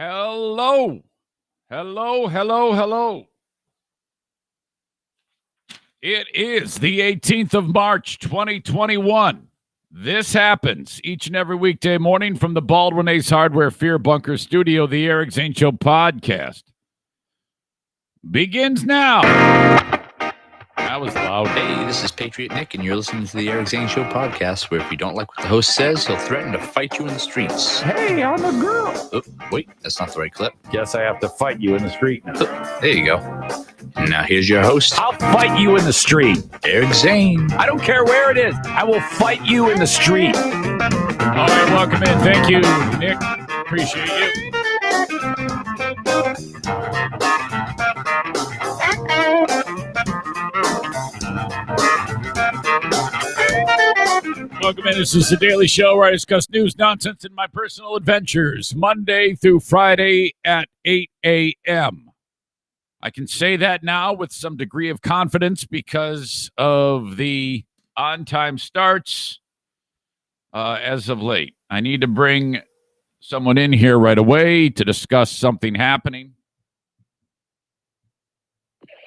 Hello. Hello, hello, hello. It is the 18th of March, 2021. This happens each and every weekday morning from the Baldwin Ace Hardware Fear Bunker Studio. The Eric Zane Show podcast begins now. That was loud. Hey, this is Patriot Nick, and you're listening to the Eric Zane Show podcast, where if you don't like what the host says, he'll threaten to fight you in the streets. Hey, I'm a girl. Oh, wait, that's not the right clip. Guess I have to fight you in the street now. Oh, there you go. Now here's your host. I'll fight you in the street. Eric Zane. I don't care where it is. I will fight you in the street. All right, welcome in. Thank you, Nick. Appreciate you. Welcome in. This is the Daily Show where I discuss news, nonsense, and my personal adventures, Monday through Friday at 8 a.m. I can say that now with some degree of confidence because of the on-time starts as of late. I need to bring someone in here right away to discuss something happening.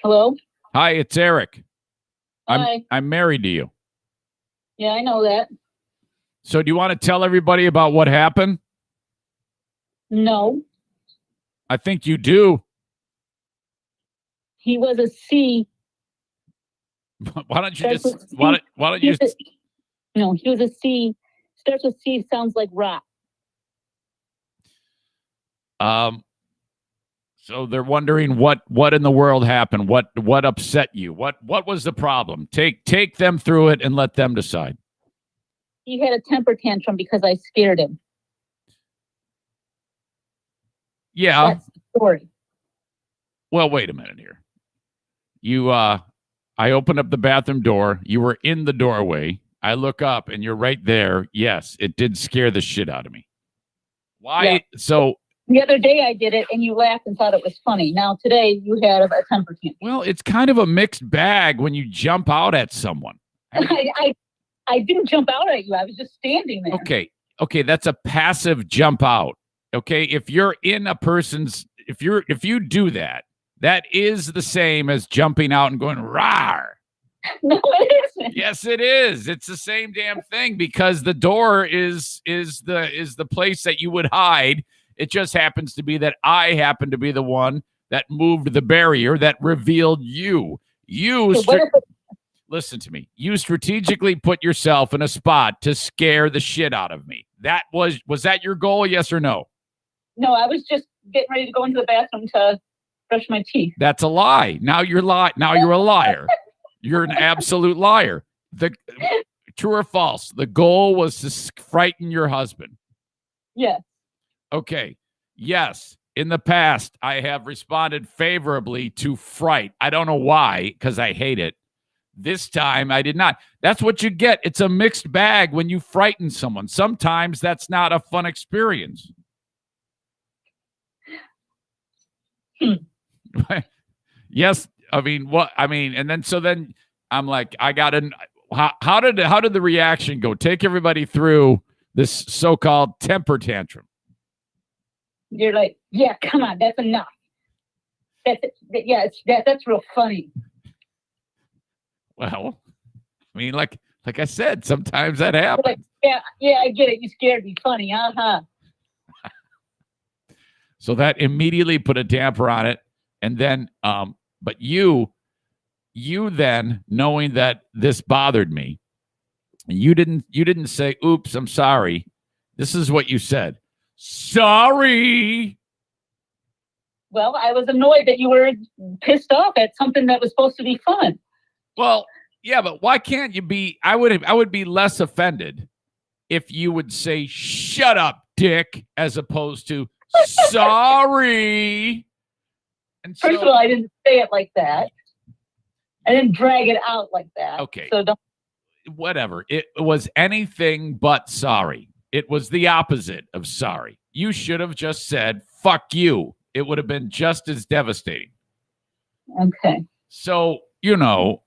Hello? Hi, it's Eric. Hi. I'm married to you. Yeah, I know that. So do you want to tell everybody about what happened? No. I think you do. He was a C. Why don't you Starts just with C. why don't you just No, he was a C. Starts with C, sounds like rock. So they're wondering what in the world happened, what upset you, what was the problem? Take them through it and let them decide. He had a temper tantrum because I scared him. Yeah. That's the story. Well, wait a minute here. I opened up the bathroom door. You were in the doorway. I look up and you're right there. Yes, it did scare the shit out of me. Why? Yeah. So The other day I did it and you laughed and thought it was funny. Now today you had a temper tantrum. well, it's kind of a mixed bag when you jump out at someone. I didn't jump out at you. I was just standing there. Okay, that's a passive jump out. Okay, if you're in a person's, if you do that, that is the same as jumping out and going rawr. No, it isn't. Yes, it is. It's the same damn thing because the door is the place that you would hide. It just happens to be that I happen to be the one that moved the barrier that revealed you. Listen to me. You strategically put yourself in a spot to scare the shit out of me. That was that your goal? Yes or no? No, I was just getting ready to go into the bathroom to brush my teeth. That's a lie. Now you're Now you're a liar. You're an absolute liar. True or false? The goal was to frighten your husband. Yes. Okay. Yes. In the past, I have responded favorably to fright. I don't know why, because I hate it. This time, I did not. That's what you get. It's a mixed bag when you frighten someone. Sometimes that's not a fun experience. Yes. I mean, what? I mean, and then I'm like, I got to. How did the reaction go? Take everybody through this so-called temper tantrum. You're like, yeah, come on, that's enough. That's real funny. Well, I mean, like I said, sometimes that happens. Like, yeah, I get it. You scared me. Funny, So that immediately put a damper on it, and then, but you then, knowing that this bothered me, you didn't say, "Oops, I'm sorry." This is what you said. Sorry. Well, I was annoyed that you were pissed off at something that was supposed to be fun. Well, yeah, but why can't you be? I would be less offended if you would say "shut up, dick," as opposed to "sorry." And First of all, I didn't say it like that. I didn't drag it out like that. Okay. So don't. Whatever. It was anything but sorry. It was the opposite of sorry. You should have just said "fuck you." It would have been just as devastating. Okay. So,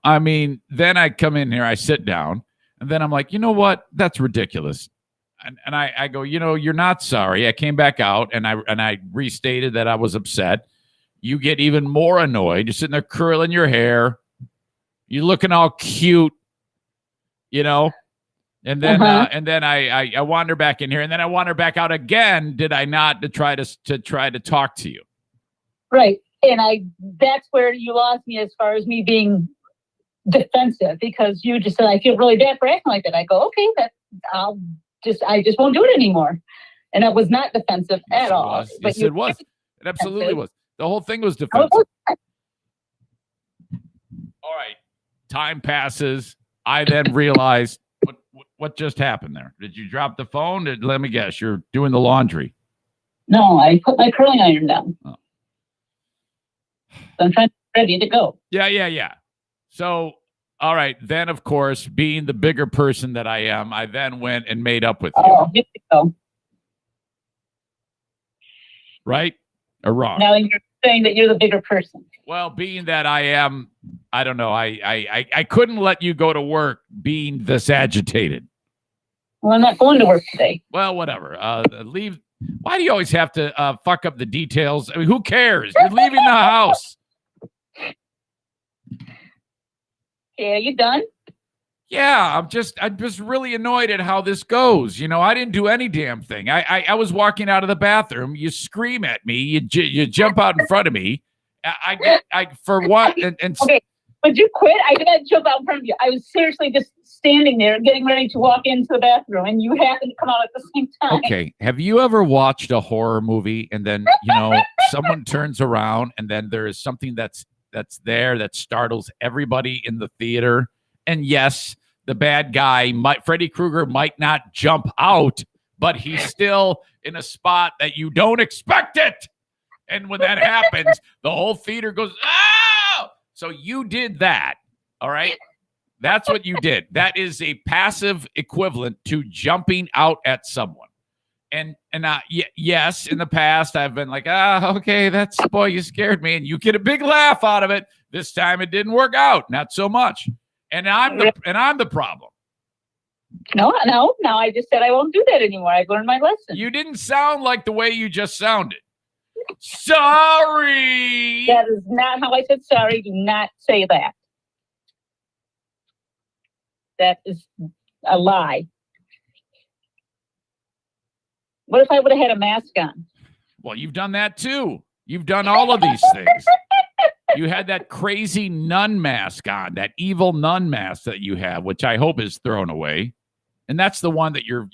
I mean, then I come in here, I sit down, and then I'm like, you know what? That's ridiculous. and I go, you're not sorry. I came back out and I restated that I was upset. You get even more annoyed. You're sitting there curling your hair. You're looking all cute, And then I wander back in here, and then I wander back out again. Did I not to try to talk to you? Right, and that's where you lost me as far as me being defensive, because you just said I feel really bad for acting like that. I go, okay, I just won't do it anymore, and it was not defensive at all. Yes, it was. It absolutely was. The whole thing was defensive. All right, time passes. I then realized. What just happened there? Did you drop the phone? Let me guess, you're doing the laundry. No, I put my curling iron down. Oh. So I'm trying to be ready to go. Yeah. So, all right. Then, of course, being the bigger person that I am, I then went and made up with you. Oh, here we go. Right or wrong? Now you're saying that you're the bigger person. Well, being that I am, I don't know. I couldn't let you go to work being this agitated. Well, I'm not going to work today. Well, whatever. Leave. Why do you always have to fuck up the details? I mean, who cares? You're leaving the house. Yeah, you done? Yeah, I'm just really annoyed at how this goes. I didn't do any damn thing. I was walking out of the bathroom. You scream at me. You jump out in front of me. I for what? And okay, would you quit? I didn't jump out in front of you. I was seriously just standing there, getting ready to walk into the bathroom, and you happened to come out at the same time. Okay, have you ever watched a horror movie and then someone turns around and then there is something that's there that startles everybody in the theater? And yes, the bad guy, Freddy Krueger, might not jump out, but he's still in a spot that you don't expect it. And when that happens, the whole theater goes, "Oh!" So you did that, all right? That's what you did. That is a passive equivalent to jumping out at someone. And yes, in the past, I've been like, okay, boy, you scared me. And you get a big laugh out of it. This time it didn't work out. Not so much. And I'm the problem. No. I just said I won't do that anymore. I've learned my lesson. You didn't sound like the way you just sounded. Sorry. That is not how I said sorry. Do not say that. That is a lie. What if I would have had a mask on? Well, you've done that too. You've done all of these things. You had that crazy nun mask on, that evil nun mask that you have, which I hope is thrown away. And that's the one that your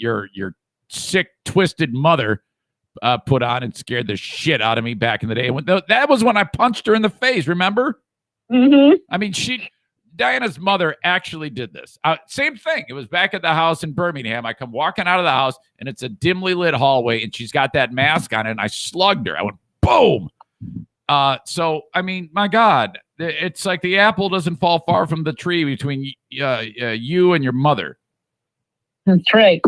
sick, twisted mother put on and scared the shit out of me back in the day. That was when I punched her in the face, remember? Mm-hmm. I mean, Diana's mother actually did this. Same thing. It was back at the house in Birmingham. I come walking out of the house, and it's a dimly lit hallway, and she's got that mask on, and I slugged her. I went, boom! So, I mean, my God, it's like the apple doesn't fall far from the tree between you and your mother. That's right.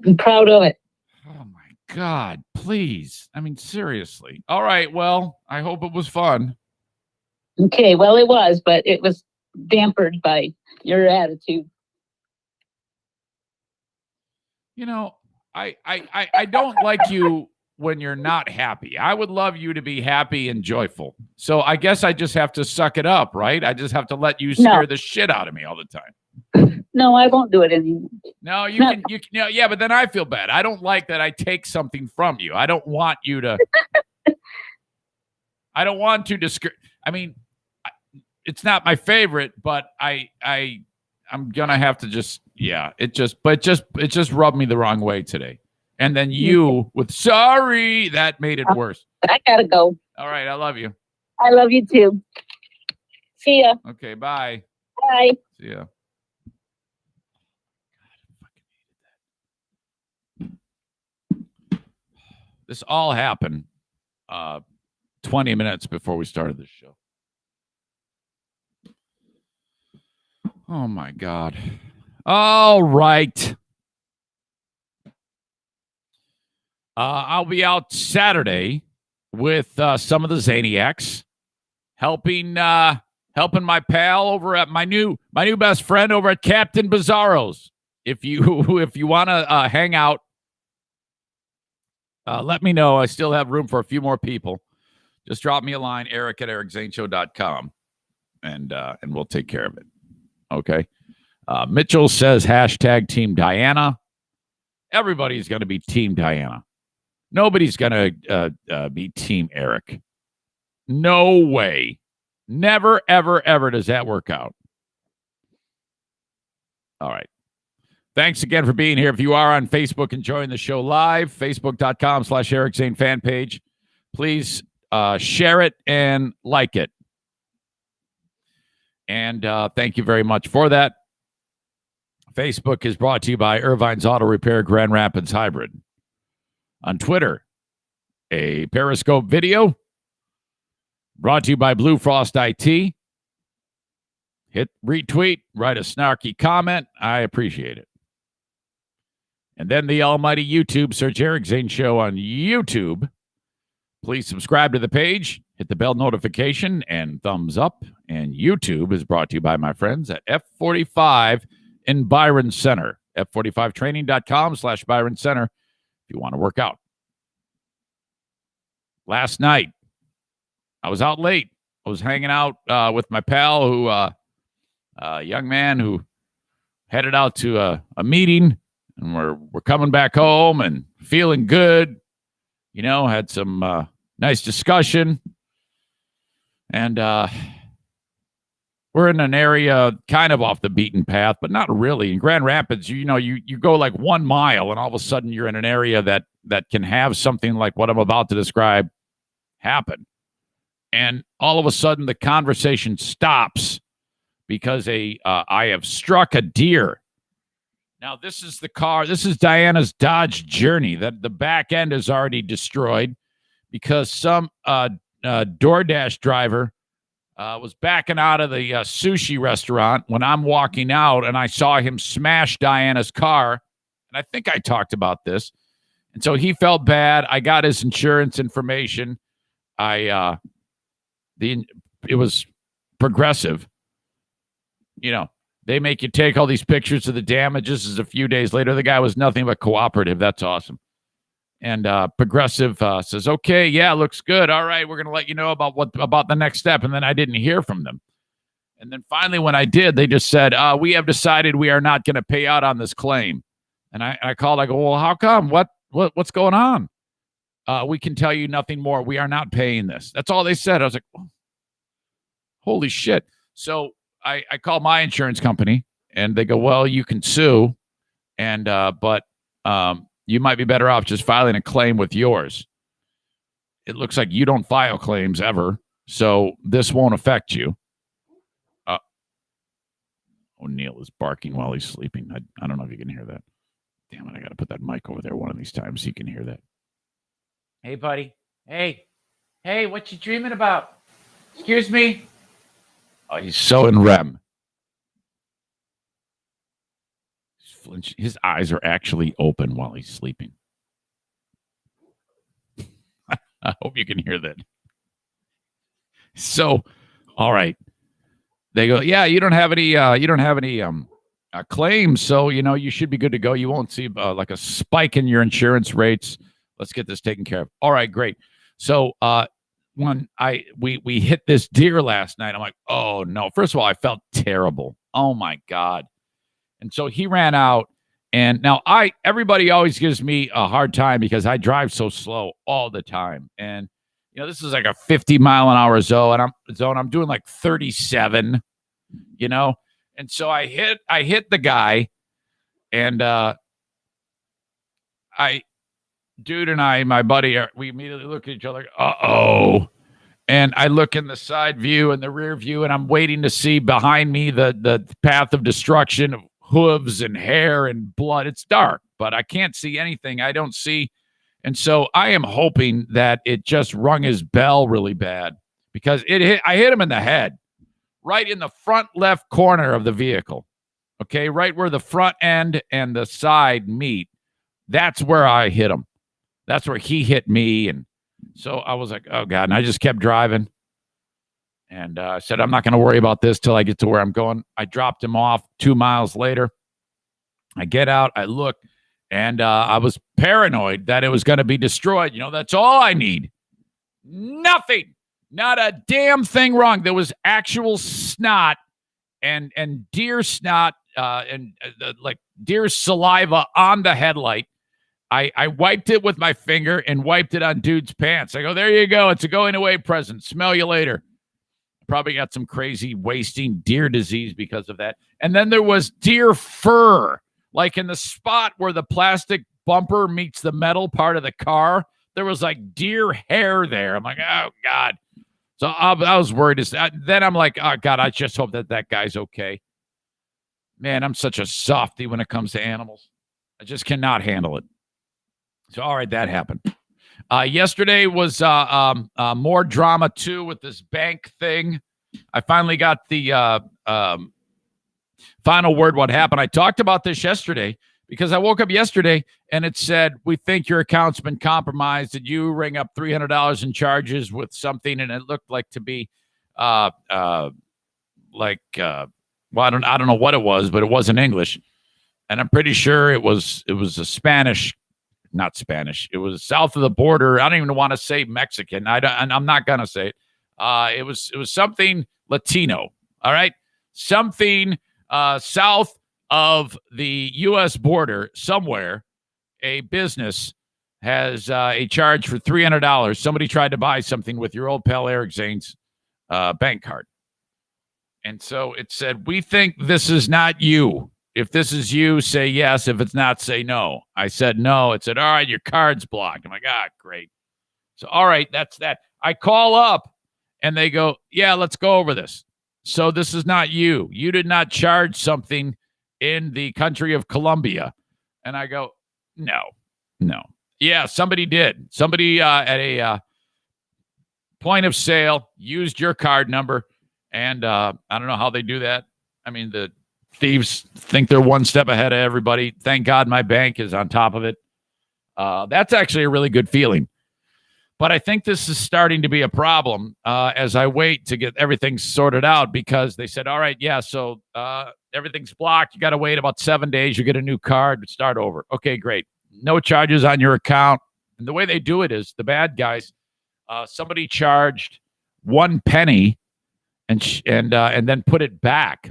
I'm proud of it. Oh, my God, please. I mean, seriously. All right, well, I hope it was fun. Okay, well, it was, but it was dampened by your attitude. I don't like you when you're not happy. I would love you to be happy and joyful. So I guess I just have to suck it up, right? I just have to let you scare the shit out of me all the time. No, I won't do it anymore. No, you can, yeah, but then I feel bad. I don't like that I take something from you. I don't want you to, I don't want to discourage. I mean, it's not my favorite, but I'm gonna have to just, it just rubbed me the wrong way today. And then you with sorry, that made it worse. I gotta go. All right, I love you. I love you too. See ya. Okay, bye. Bye. See ya. This all happened 20 minutes before we started this show. Oh, my God. All right. I'll be out Saturday with some of the Zaniacs, helping my pal over at my new best friend over at Captain Bizarro's. if you want to hang out, let me know. I still have room for a few more people. Just drop me a line, eric@ericzaneshow.com, and we'll take care of it. Okay. Mitchell says hashtag Team Diana. Everybody's going to be Team Diana. Nobody's going to be Team Eric. No way. Never, ever, ever does that work out. All right. Thanks again for being here. If you are on Facebook enjoying the show live, facebook.com/Eric Zane fan page. Please share it and like it. And thank you very much for that. Facebook is brought to you by Irvine's Auto Repair Grand Rapids Hybrid. On Twitter, a Periscope video brought to you by Blue Frost IT. Hit retweet, write a snarky comment. I appreciate it. And then the almighty YouTube. Search Eric Zane Show on YouTube. Please subscribe to the page. Hit the bell notification and thumbs up. And YouTube is brought to you by my friends at F45 in Byron Center. F45training.com/Byron Center if you want to work out. Last night, I was out late. I was hanging out with my pal, who a young man who headed out to a meeting, and we're coming back home and feeling good. You know, had some nice discussion, and we're in an area kind of off the beaten path, but not really. In Grand Rapids, you go like 1 mile, and all of a sudden you're in an area that can have something like what I'm about to describe happen. And all of a sudden the conversation stops because I have struck a deer. Now, this is the car. This is Diana's Dodge Journey. That the back end is already destroyed because some DoorDash driver was backing out of the sushi restaurant when I'm walking out, and I saw him smash Diana's car. And I think I talked about this. And so he felt bad. I got his insurance information. It was Progressive. You know, they make you take all these pictures of the damages. As a few days later, the guy was nothing but cooperative. That's awesome. And Progressive says, okay, yeah, looks good. All right, we're going to let you know about the next step. And then I didn't hear from them. And then finally, when I did, they just said, we have decided we are not going to pay out on this claim. And I called. I go, well, how come? What's going on? We can tell you nothing more. We are not paying this. That's all they said. I was like, oh, holy shit. So I called my insurance company, and they go, well, you can sue, and but you might be better off just filing a claim with yours. It looks like you don't file claims ever, so this won't affect you. O'Neill is barking while he's sleeping. I don't know if you can hear that. Damn it, I got to put that mic over there one of these times so you can hear that. Hey, buddy. Hey, what you dreaming about? Excuse me? Oh, he's so in REM. His eyes are actually open while he's sleeping. I hope you can hear that. So, all right. They go, yeah, you don't have any claims, so you should be good to go. You won't see like a spike in your insurance rates. Let's get this taken care of. All right, great. So, when we hit this deer last night, I'm like, oh no. First of all, I felt terrible. Oh my God. And so he ran out, and now everybody always gives me a hard time because I drive so slow all the time. And this is like a 50-mile-an-hour zone. I'm doing like 37, And so I hit the guy, and dude and my buddy, we immediately look at each other, uh-oh. And I look in the side view and the rear view, and I'm waiting to see behind me the path of destruction of hooves and hair and blood. It's dark, but I can't see anything. I don't see. And so I am hoping that it just rung his bell really bad, because I hit him in the head, right in the front left corner of the vehicle. Okay, right where the front end and the side meet. That's where I hit him. That's where he hit me. And so I was like, oh, God. And I just kept driving. And I said, I'm not going to worry about this till I get to where I'm going. I dropped him off 2 miles later. I get out, I look, and I was paranoid that it was going to be destroyed. That's all I need. Nothing. Not a damn thing wrong. There was actual snot and deer snot and like deer saliva on the headlight. I wiped it with my finger and wiped it on dude's pants. I go, there you go. It's a going away present. Smell you later. Probably got some crazy wasting deer disease because of that. And then there was deer fur, like in the spot where the plastic bumper meets the metal part of the car. There was like deer hair there. I'm like, oh, God. So I was worried. Then I'm like, oh, God, I just hope that guy's okay. Man, I'm such a softy when it comes to animals. I just cannot handle it. So, all right, that happened. Yesterday was more drama, too, with this bank thing. I finally got the final word what happened. I talked about this yesterday because I woke up yesterday and it said, we think your account's been compromised. Did you ring up $300 in charges with something? And it looked like to be well, I don't know what it was, but it wasn't English. And I'm pretty sure it was a Spanish, not Spanish. It was south of the border. I don't even want to say Mexican. I'm not going to say it. It was something Latino. All right. Something south of the U.S. border somewhere. A business has a charge for $300. Somebody tried to buy something with your old pal Eric Zane's bank card. And so it said, we think this is not you. If this is you, say yes. If it's not, say no. I said no. It said, all right, your card's blocked. I'm like, great. So, all right, that's that. I call up and they go, yeah, let's go over this. So this is not you. You did not charge something in the country of Colombia. And I go, no. Yeah, somebody did. Somebody at a point of sale used your card number. And I don't know how they do that. I mean, the thieves think they're one step ahead of everybody. Thank God my bank is on top of it. That's actually a really good feeling. But I think this is starting to be a problem as I wait to get everything sorted out because they said, all right, yeah, so everything's blocked. You got to wait about 7 days. You get a new card. Start over. Okay, great. No charges on your account. And the way they do it is the bad guys, somebody charged 1 penny and then put it back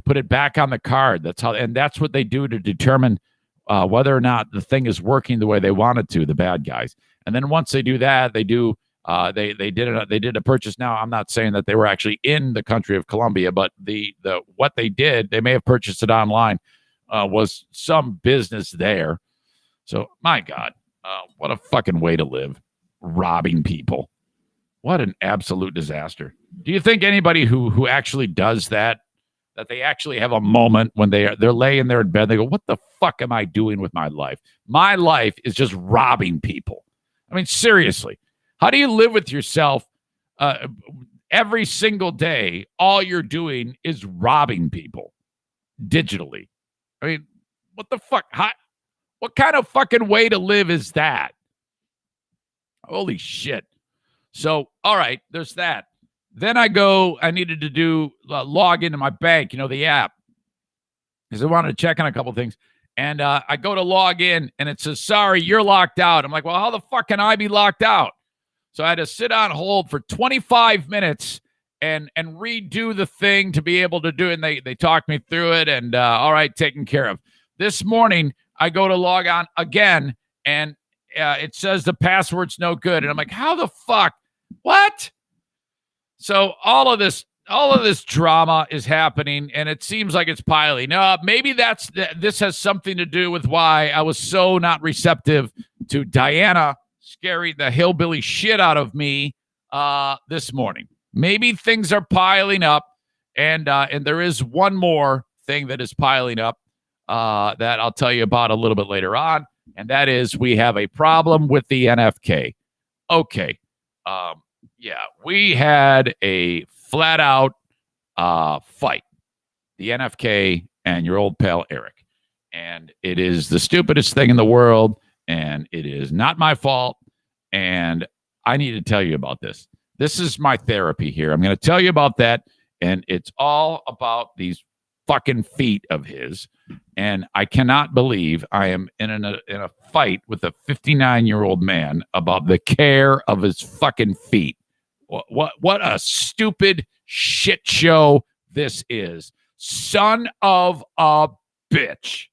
on the card. That's what they do to determine whether or not the thing is working the way they want it to, the bad guys. And then once they do that, they did a purchase. Now, I'm not saying that they were actually in the country of Colombia, but the what they did, they may have purchased it online, was some business there. So, my God, what a fucking way to live, robbing people. What an absolute disaster. Do you think anybody who actually does that they actually have a moment when they're laying there in bed, they go, what the fuck am I doing with my life? My life is just robbing people. I mean, seriously, how do you live with yourself every single day? All you're doing is robbing people digitally. I mean, what the fuck? What kind of fucking way to live is that? Holy shit. So, all right, there's that. Then I needed to log into my bank, the app, because I wanted to check on a couple things. And I go to log in, and it says, sorry, you're locked out. I'm like, well, how the fuck can I be locked out? So I had to sit on hold for 25 minutes and redo the thing to be able to do it. And they talked me through it, and all right, taken care of. This morning, I go to log on again, and it says the password's no good. And I'm like, how the fuck? What? So all of this drama is happening, and it seems like it's piling up. Maybe this has something to do with why I was so not receptive to Diana scaring the hillbilly shit out of me this morning. Maybe things are piling up, and there is one more thing that is piling up that I'll tell you about a little bit later on, and that is we have a problem with the NFK. Okay. Yeah, we had a flat-out fight, the NFK and your old pal Eric. And it is the stupidest thing in the world, and it is not my fault, and I need to tell you about this. This is my therapy here. I'm going to tell you about that, and it's all about these fucking feet of his And I cannot believe I am in a fight with a 59-year-old man about the care of his fucking feet. What a stupid shit show this is. Son of a bitch.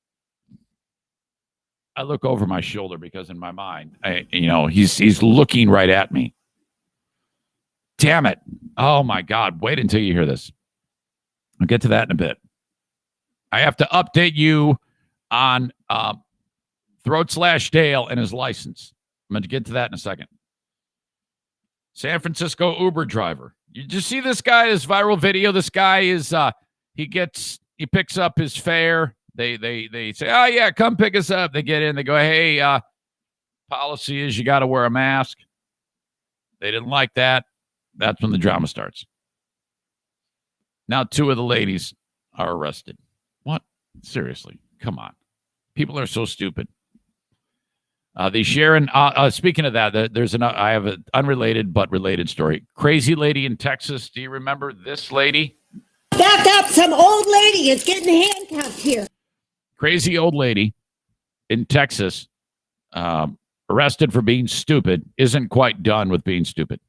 I look over my shoulder because in my mind, he's looking right at me. Damn it. Oh my God. Wait until you hear this. I'll get to that in a bit. I have to update you on Throat/Dale and his license. I'm going to get to that in a second. San Francisco Uber driver. You just see this guy, this viral video. This guy is, he picks up his fare. They say, oh yeah, come pick us up. They get in, they go, hey, policy is you got to wear a mask. They didn't like that. That's when the drama starts. Now 2 of the ladies are arrested. What? Seriously, come on. People are so stupid. Speaking of that, I have an unrelated but related story. Crazy lady in Texas. Do you remember this lady? Back up, some old lady is getting handcuffed here. Crazy old lady in Texas, arrested for being stupid, isn't quite done with being stupid.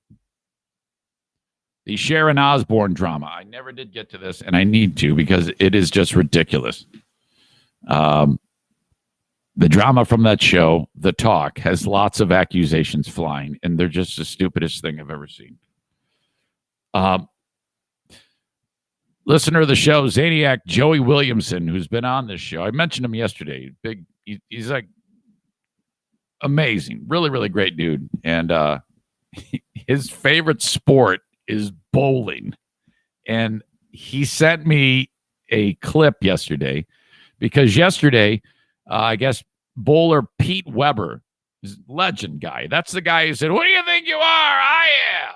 The Sharon Osbourne drama. I never did get to this, and I need to because it is just ridiculous. The drama from that show, The Talk, has lots of accusations flying, and they're just the stupidest thing I've ever seen. Listener of the show, Zaniac Joey Williamson, who's been on this show. I mentioned him yesterday. He's like amazing, really, really great dude. And his favorite sport is bowling. And he sent me a clip yesterday because yesterday, I guess bowler Pete Weber, is legend guy. That's the guy who said, "Who do you think you are? I am."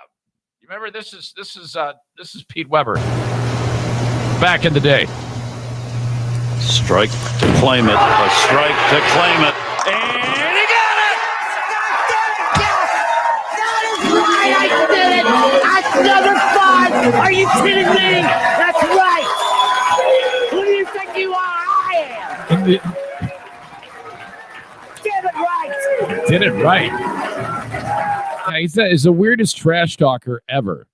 You remember this is Pete Weber. Back in the day. Strike to claim it. A strike to claim it. And he got it! That is right, I did it! That's number 5! Are you kidding me? That's right! Who do you think you are? I am! Get it right! Did it right. Yeah, he's the weirdest trash talker ever.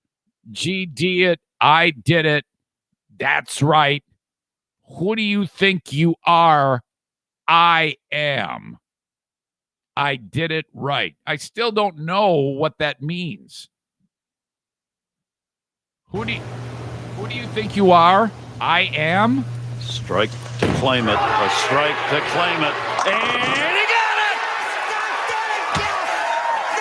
GD it. I did it. That's right. Who do you think you are? I am. I did it right. I still don't know what that means. Who do you think you are? I am. Strike to claim it. A strike to claim it. And he got it!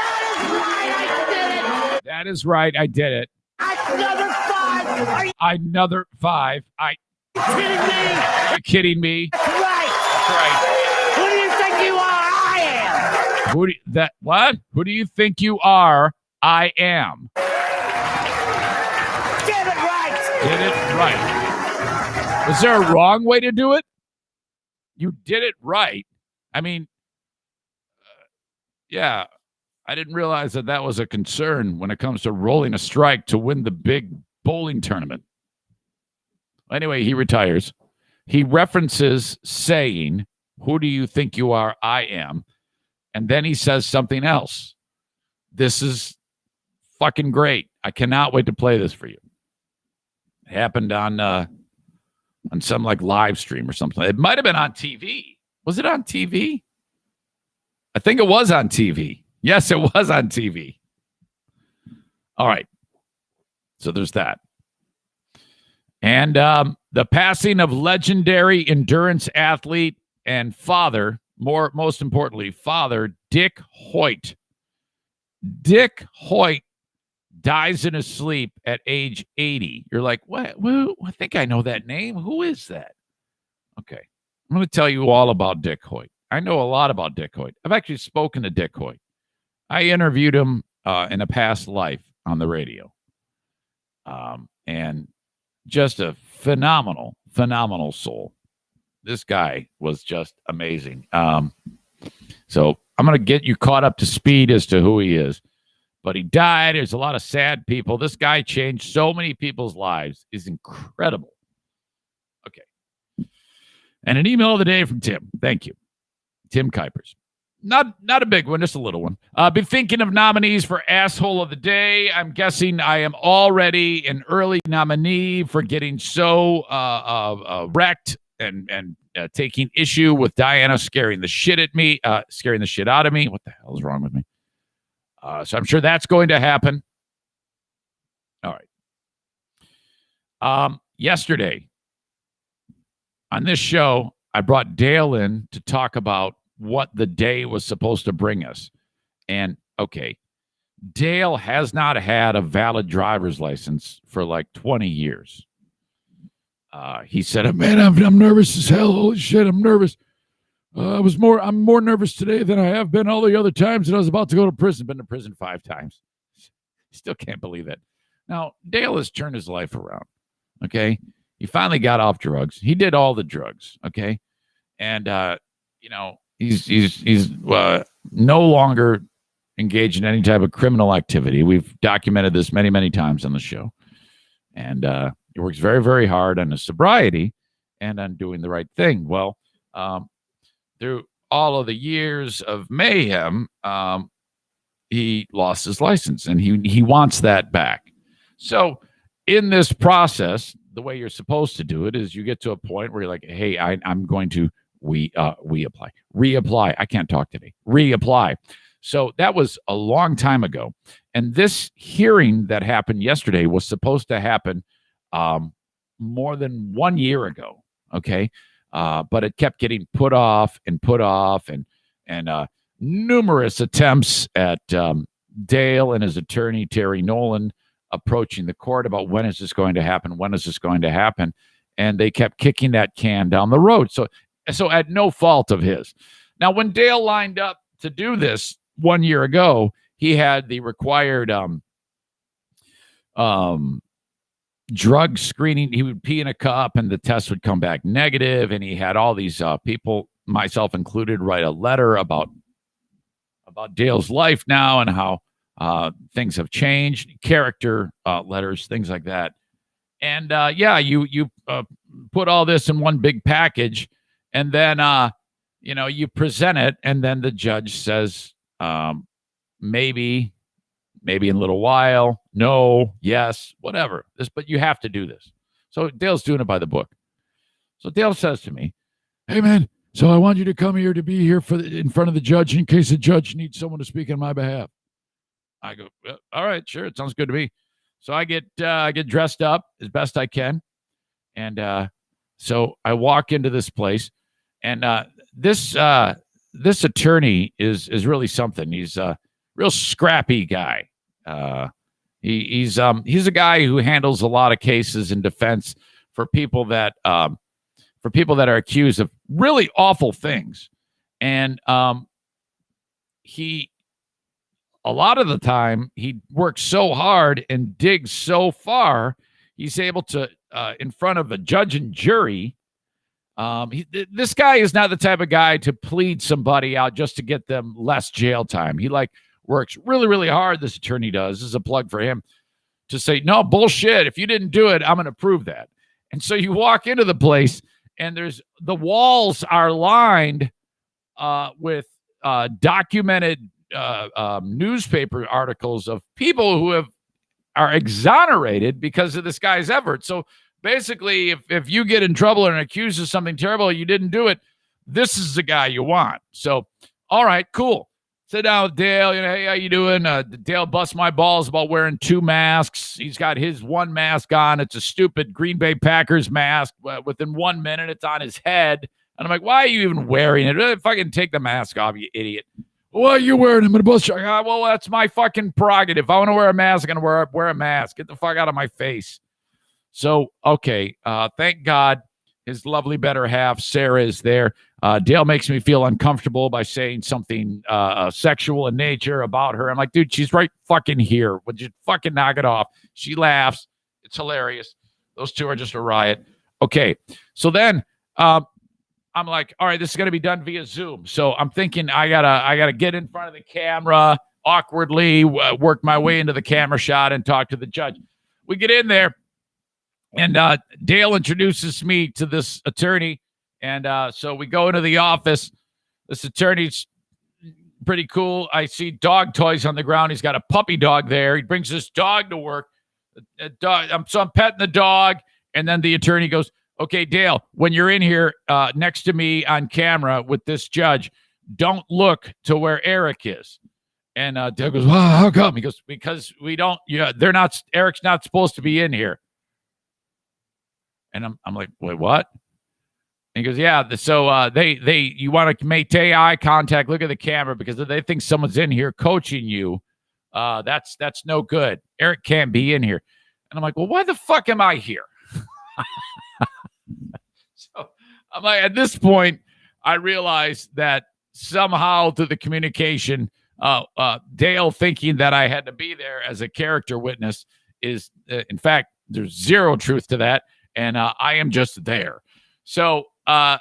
That is right, I did it! That is right. I did it. That's number 5! Are you Another 5. kidding me? Are you kidding me? That's right! That's right. Who do you think you are? I am! What? Who do you think you are? I am. Get it right! Did it right. Was there a wrong way to do it? You did it right. I mean, yeah, I didn't realize that was a concern when it comes to rolling a strike to win the big bowling tournament. Anyway, he retires. He references saying, "Who do you think you are? I am." And then he says something else. This is fucking great. I cannot wait to play this for you. It happened on some like live stream or something. It might have been on TV. Was it on TV? I think it was on TV. Yes, it was on TV. All right. So there's that. And the passing of legendary endurance athlete and father, most importantly, father Dick Hoyt. Dick Hoyt dies in his sleep at age 80. You're like, what? Well, I think I know that name. Who is that? Okay. I'm going to tell you all about Dick Hoyt. I know a lot about Dick Hoyt. I've actually spoken to Dick Hoyt. I interviewed him in a past life on the radio. And just a phenomenal, phenomenal soul. This guy was just amazing. So I'm going to get you caught up to speed as to who he is. But he died. There's a lot of sad people. This guy changed so many people's lives. Is incredible. Okay. And an email of the day from Tim. Thank you. Tim Kuipers. Not a big one, just a little one. Been thinking of nominees for Asshole of the Day. I'm guessing I am already an early nominee for getting so wrecked and taking issue with Diana scaring the shit out of me. What the hell is wrong with me? So I'm sure that's going to happen. All right. Yesterday on this show, I brought Dale in to talk about what the day was supposed to bring us. And, okay, Dale has not had a valid driver's license for like 20 years. He said, man, I'm nervous as hell. Holy shit, I'm nervous. I'm more nervous today than I have been all the other times that I was about to go to prison. Been to prison 5 times. Still can't believe it. Now, Dale has turned his life around, okay? He finally got off drugs. He did all the drugs, okay? And, he's no longer engaged in any type of criminal activity. We've documented this many, many times on the show. And he works very, very hard on his sobriety and on doing the right thing. Well, through all of the years of mayhem, he lost his license, and he wants that back. So in this process, the way you're supposed to do it is you get to a point where you're like, hey, I'm going to reapply. I can't talk today. Reapply. So that was a long time ago. And this hearing that happened yesterday was supposed to happen more than 1 year ago. Okay. But it kept getting put off and numerous attempts at Dale and his attorney, Terry Nolan, approaching the court about when is this going to happen? And they kept kicking that can down the road. So at no fault of his. Now, when Dale lined up to do this 1 year ago, he had the required drug screening. He would pee in a cup and the test would come back negative. And he had all these people, myself included, write a letter about Dale's life now and how things have changed, character letters, things like that. And you put all this in one big package. And then, you present it, and then the judge says, maybe in a little while, no, yes, whatever. But you have to do this. So Dale's doing it by the book. So Dale says to me, hey, man, so I want you to come here to be here in front of the judge in case the judge needs someone to speak on my behalf. I go, all right, sure, it sounds good to me. So I get dressed up as best I can, and so I walk into this place. And this attorney is really something. He's a real scrappy guy. He's a guy who handles a lot of cases in defense for people that are accused of really awful things. And a lot of the time he works so hard and digs so far, he's able to in front of a judge and jury. This guy is not the type of guy to plead somebody out just to get them less jail time. He works really, really hard. This attorney does. This is a plug for him to say, no, bullshit. If you didn't do it, I'm going to prove that. And so you walk into the place and the walls are lined with documented newspaper articles of people who are exonerated because of this guy's effort. So basically, if you get in trouble and accused of something terrible, you didn't do it, this is the guy you want. So, all right, cool. Sit down with Dale. Hey, how you doing? Dale busts my balls about wearing 2 masks. He's got his one mask on. It's a stupid Green Bay Packers mask. Within 1 minute, it's on his head. And I'm like, why are you even wearing it? Fucking take the mask off, you idiot. Why are you wearing it? I'm going to bust you. Well, that's my fucking prerogative. If I want to wear a mask, I'm going to wear a mask. Get the fuck out of my face. So, okay, thank God his lovely better half, Sarah, is there. Dale makes me feel uncomfortable by saying something sexual in nature about her. I'm like, dude, she's right fucking here. Would you fucking knock it off? She laughs. It's hilarious. Those two are just a riot. Okay, so then I'm like, all right, this is going to be done via Zoom. So I'm thinking I gotta get in front of the camera awkwardly, work my way into the camera shot and talk to the judge. We get in there. And Dale introduces me to this attorney, And so we go into the office. This attorney's pretty cool. I see dog toys on the ground. He's got a puppy dog there. He brings this dog to work. So I'm petting the dog. And then the attorney goes, okay, Dale, when you're in here next to me on camera with this judge, don't look to where Eric is. And Dale goes, well, how come? He goes, because we don't, Eric's not supposed to be in here. And I'm like, wait, what? And he goes, yeah. So you want to make eye contact, look at the camera, because if they think someone's in here coaching you, that's no good. Eric can't be in here. And I'm like, well, why the fuck am I here? So I'm like, at this point, I realized that somehow through the communication, Dale thinking that I had to be there as a character witness is, in fact, there's zero truth to that. And I am just there. So I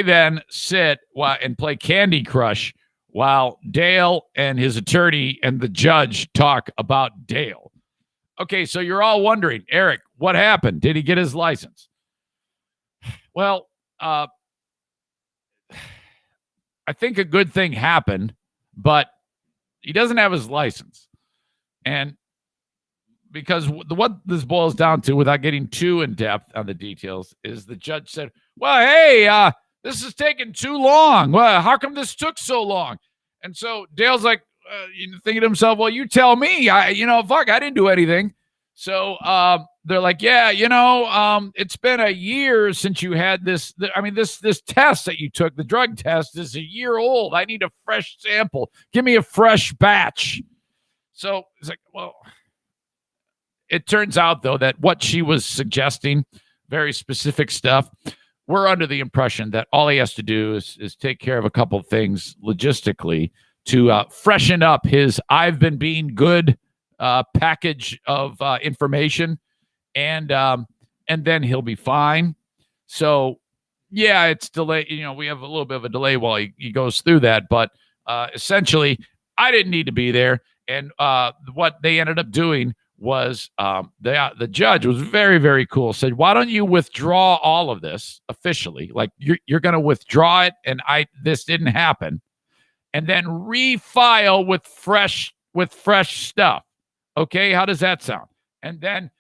then sit and play Candy Crush while Dale and his attorney and the judge talk about Dale. Okay, so you're all wondering, Eric, what happened? Did he get his license? Well, I think a good thing happened, but he doesn't have his license. And because what this boils down to, without getting too in depth on the details, is the judge said, well, hey, this is taking too long. Well, how come this took so long? And so Dale's like, thinking to himself, well, you tell me. I didn't do anything. So they're like, yeah, it's been a year since you had this. This test that you took, the drug test, is a year old. I need a fresh sample. Give me a fresh batch. So it's like, well, it turns out, though, that what she was suggesting, very specific stuff, we're under the impression that all he has to do is take care of a couple of things logistically to freshen up his I've been being good package of information, and then he'll be fine. So, yeah, it's delayed. We have a little bit of a delay while he goes through that, but essentially, I didn't need to be there. And what they ended up doing was the judge was very, very cool. Said, why don't you withdraw all of this officially? Like you're going to withdraw it, and this didn't happen, and then refile with fresh stuff. Okay, how does that sound? And then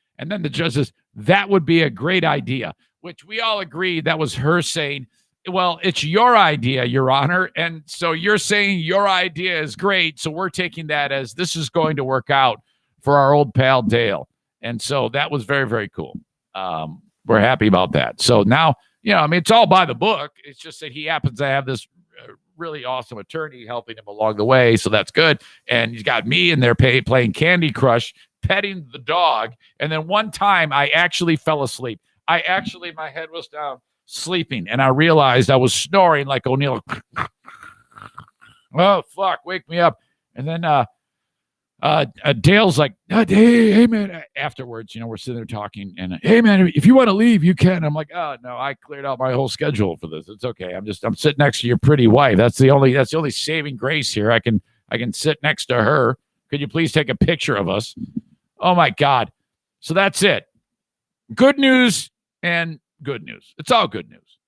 the judge says that would be a great idea, which we all agree that was her saying, well, it's your idea, Your Honor, and so you're saying your idea is great, so we're taking that as this is going to work out for our old pal Dale. And so that was very, very cool. We're happy about that. So now, it's all by the book. It's just that he happens to have this really awesome attorney helping him along the way. So that's good. And he's got me in there playing Candy Crush, petting the dog. And then one time I actually fell asleep. My head was down sleeping, and I realized I was snoring like O'Neill. Oh, fuck, wake me up. And then Dale's like, hey, man, afterwards, we're sitting there talking, and hey, man, if you want to leave, you can. I'm like, oh, no, I cleared out my whole schedule for this. It's okay. I'm sitting next to your pretty wife. That's the only saving grace here. I can sit next to her. Could you please take a picture of us? Oh, my God. So that's it. Good news and good news. It's all good news.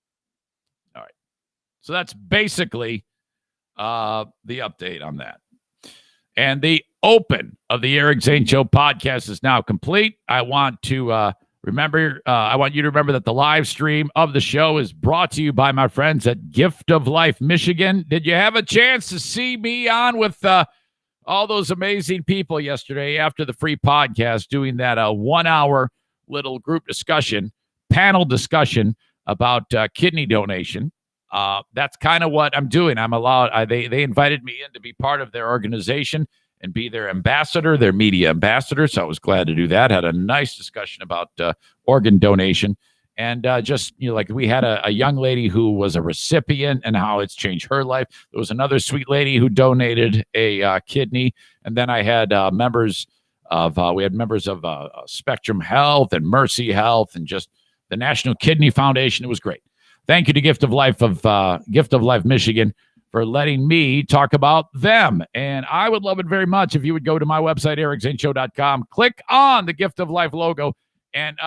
All right. So that's basically the update on that. And the open of the Eric Zane Show podcast is now complete. I want to remember. I want you to remember that the live stream of the show is brought to you by my friends at Gift of Life Michigan. Did you have a chance to see me on with all those amazing people yesterday after the free podcast, doing that 1 hour little group discussion, panel discussion about kidney donation? That's kind of what I'm doing. I'm allowed. They invited me in to be part of their organization and be their ambassador, their media ambassador. So I was glad to do that. Had a nice discussion about organ donation, and like we had a young lady who was a recipient and how it's changed her life. There was another sweet lady who donated a kidney, and then I had members of Spectrum Health and Mercy Health and just the National Kidney Foundation. It was great. Thank you to Gift of Life Michigan for letting me talk about them. And I would love it very much if you would go to my website, ericzaneshow.com, click on the Gift of Life logo, and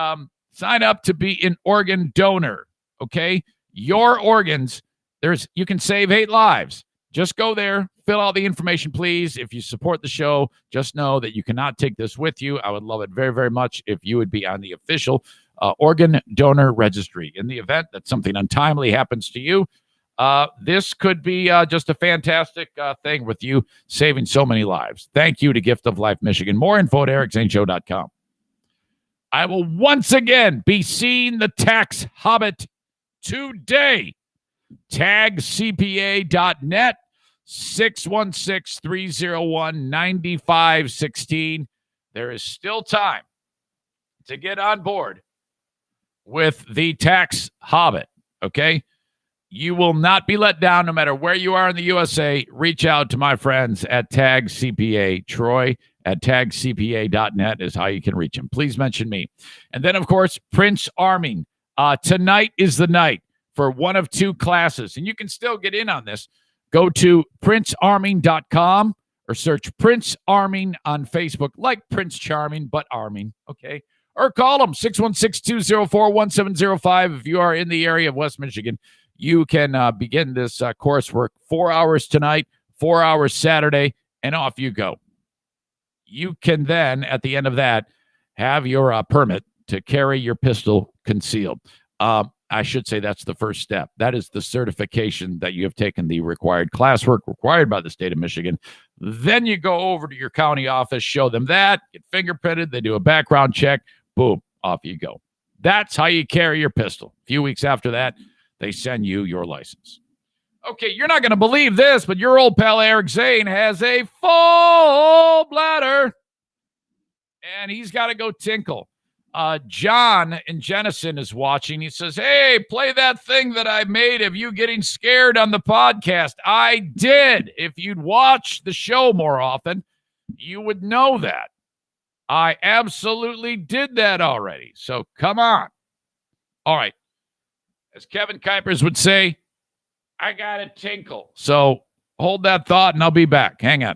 sign up to be an organ donor. okay? Your organs, you can save 8 lives. Just go there, fill out the information, please. If you support the show, just know that you cannot take this with you. I would love it very, very much if you would be on the official organ donor registry. In the event that something untimely happens to you, this could be just a fantastic thing with you saving so many lives. Thank you to Gift of Life Michigan. More info at ericzaneshow.com. I will once again be seeing the tax hobbit today. TagCPA.net, 616-301-9516. There is still time to get on board with the tax hobbit, okay? You will not be let down no matter where you are in the USA. Reach out to my friends at Tag CPA. Troy at tagcpa.net is how you can reach him. Please mention me. And then, of course, Prince Arming. Tonight is the night for one of 2 classes. And you can still get in on this. Go to princearming.com or search Prince Arming on Facebook, like Prince Charming, but Arming, okay? Or call them, 616-204-1705. If you are in the area of West Michigan, you can begin this coursework. 4 hours tonight, 4 hours Saturday, and off you go. You can then, at the end of that, have your permit to carry your pistol concealed. I should say that's the first step. That is the certification that you have taken the required classwork required by the state of Michigan. Then you go over to your county office, show them that, get fingerprinted, they do a background check, boom, off you go. That's how you carry your pistol. A few weeks after that, they send you your license. Okay, you're not going to believe this, but your old pal Eric Zane has a full bladder, and he's got to go tinkle. John in Jennison is watching. He says, hey, play that thing that I made of you getting scared on the podcast. I did. If you'd watch the show more often, you would know that. I absolutely did that already. So come on. All right. As Kevin Kuipers would say, I got to tinkle. So hold that thought and I'll be back. Hang on.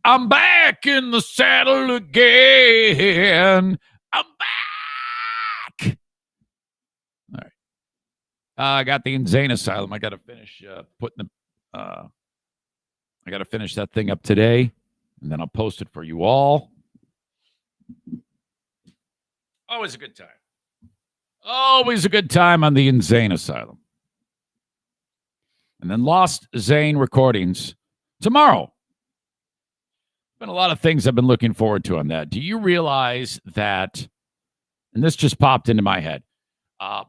I'm back in the saddle again. I'm back. All right. I got the Zane Asylum. I got to finish I got to finish that thing up today, and then I'll post it for you all. Always a good time. Always a good time on the Insane Asylum. And then Lost Zane recordings tomorrow. Been a lot of things I've been looking forward to on that. Do you realize that, and this just popped into my head,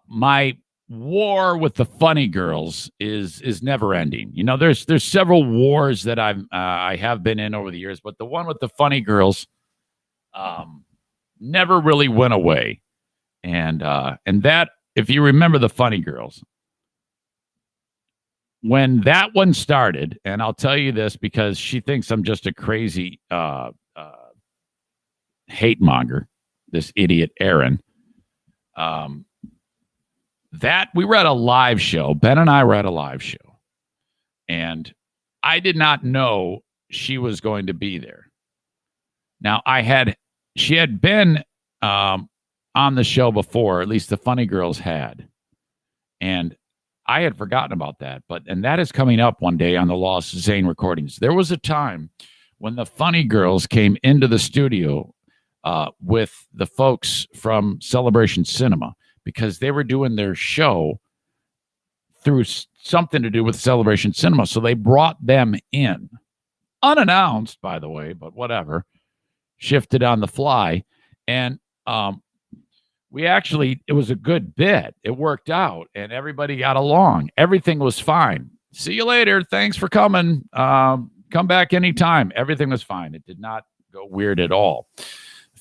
my war with the funny girls is never ending. You know, there's several wars that I have been in over the years, but the one with the funny girls never really went away. And that, if you remember the funny girls, when that one started, and I'll tell you this because she thinks I'm just a crazy hate monger, this idiot Aaron. That we were at a live show. Ben and I were at a live show, and I did not know she was going to be there. Now she had been on the show before, at least the funny girls had, and I had forgotten about that, and that is coming up one day on the Lost Zane recordings. There was a time when the funny girls came into the studio with the folks from Celebration Cinema because they were doing their show through something to do with Celebration Cinema. So they brought them in, unannounced, by the way, but whatever, shifted on the fly. And it was a good bit. It worked out and everybody got along. Everything was fine. See you later. Thanks for coming. Come back anytime. Everything was fine. It did not go weird at all.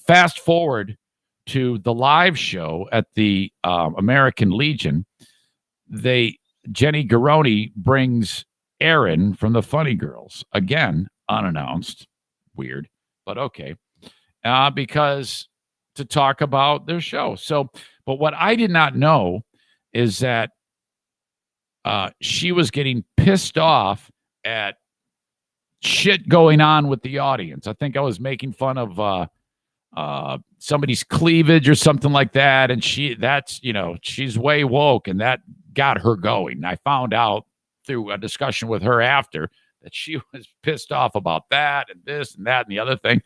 Fast forward to the live show at the American Legion. Jenny Garoni brings Aaron from the Funny Girls, again, unannounced. Weird, but okay. Because to talk about their show. So, but what I did not know is that she was getting pissed off at shit going on with the audience. I think I was making fun of somebody's cleavage or something like that. And she's way woke, and that got her going. I found out through a discussion with her after that she was pissed off about that and this and that and the other thing.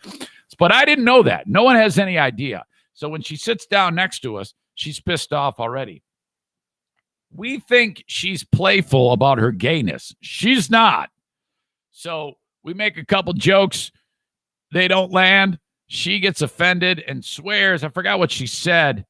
But I didn't know that. No one has any idea. So when she sits down next to us, she's pissed off already. We think she's playful about her gayness. She's not. So we make a couple jokes. They don't land. She gets offended and swears. I forgot what she said.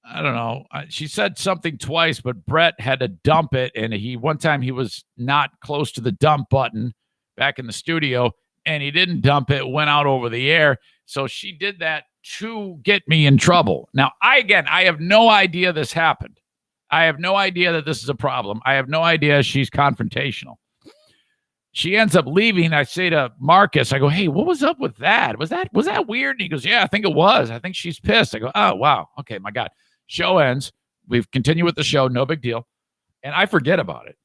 I don't know. She said something twice, but Brett had to dump it. And one time he was not close to the dump button back in the studio, and he didn't dump it, went out over the air. So she did that to get me in trouble. Now, I have no idea this happened. I have no idea that this is a problem. I have no idea she's confrontational. She ends up leaving. I say to Marcus, I go, hey, what was up with that? Was that weird? And he goes, yeah, I think it was. I think she's pissed. I go, oh, wow. Okay, my God. Show ends. We've continued with the show. No big deal. And I forget about it.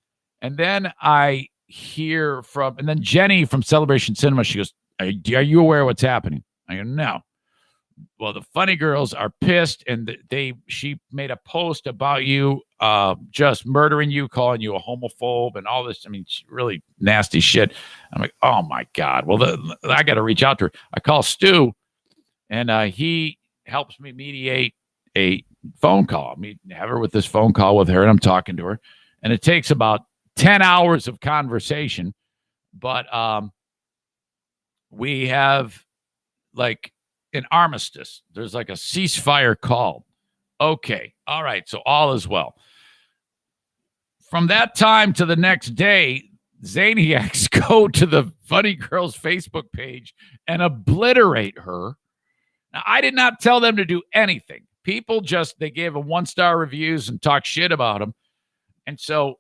And then I hear and then Jenny from Celebration Cinema, she goes, are you aware of what's happening? I go, no. Well, the funny girls are pissed, and she made a post about you just murdering you, calling you a homophobe and all this. I mean, really nasty shit. I'm like, oh, my God. Well, I got to reach out to her. I call Stu, and he helps me mediate a phone call. Have her with this phone call with her, and I'm talking to her. And it takes about 10 hours of conversation, but we have like an armistice. There's like a ceasefire called. Okay. All right. So all is well. From that time to the next day, Zaniacs go to the Funny Girls Facebook page and obliterate her. Now, I did not tell them to do anything. People they gave them 1-star reviews and talk shit about them. And so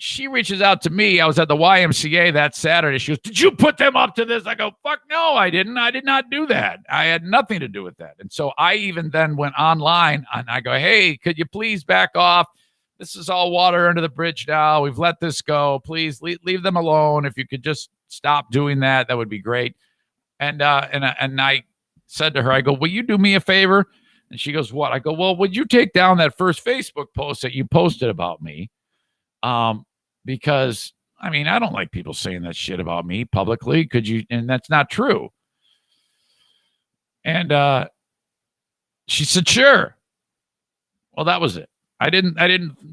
she reaches out to me. I was at the YMCA that Saturday. She goes, did you put them up to this? I go, fuck no, I didn't. I did not do that. I had nothing to do with that. And so I even then went online and I go, hey, could you please back off? This is all water under the bridge now. We've let this go. Please leave them alone. If you could just stop doing that, that would be great. And I said to her, I go, will you do me a favor? And she goes, what? I go, well, would you take down that first Facebook post that you posted about me? Because I mean, I don't like people saying that shit about me publicly. Could you? And that's not true. And She said, sure. Well, that was it. I didn't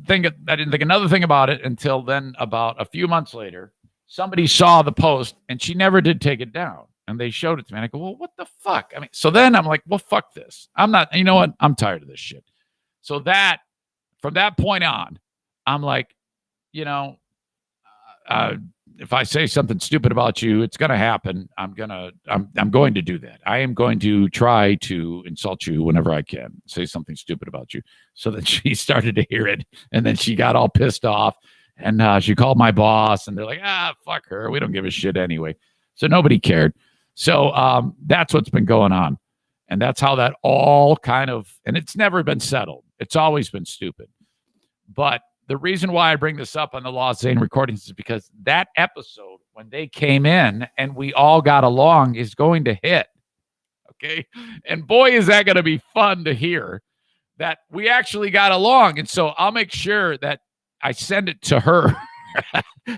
think another thing about it until then. About a few months later, somebody saw the post and she never did take it down. And they showed it to me. And I go, well, what the fuck? I mean, so then I'm like, well, fuck this. I'm not, you know what? I'm tired of this shit. So from that point on, I'm like, if I say something stupid about you, it's going to happen. I'm going to do that. I am going to try to insult you whenever I can, say something stupid about you. So that she started to hear it. And then she got all pissed off and she called my boss and they're like, fuck her. We don't give a shit anyway. So nobody cared. So that's what's been going on. And that's how that all kind of, and it's never been settled. It's always been stupid. But the reason why I bring this up on the Lost Zane recordings is because that episode, when they came in and we all got along, is going to hit. Okay. And boy, is that going to be fun to hear that we actually got along. And so I'll make sure that I send it to her.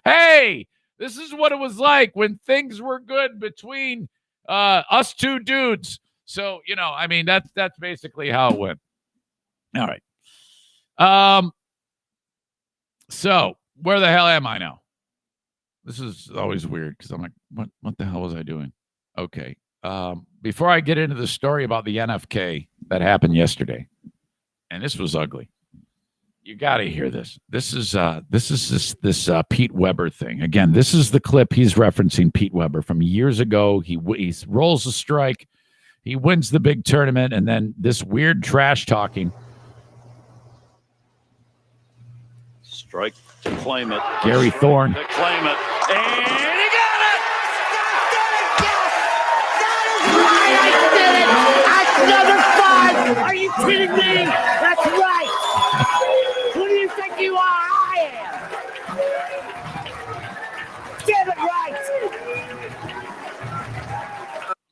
Hey, this is what it was like when things were good between us two dudes. So, that's basically how it went. All right. So where the hell am I now? This is always weird because I'm like, what the hell was I doing? Okay. Before I get into the story about the NFK that happened yesterday, and this was ugly. You got to hear this. This is this Pete Weber thing. Again, this is the clip he's referencing. Pete Weber from years ago. He rolls a strike. He wins the big tournament, and then this weird trash talking. Strike to claim it. Gary Thorne. To claim it. And he got it! That is right! I did it! That's number 5! Are you kidding me? That's right! Who do you think you are? I am! Get it right!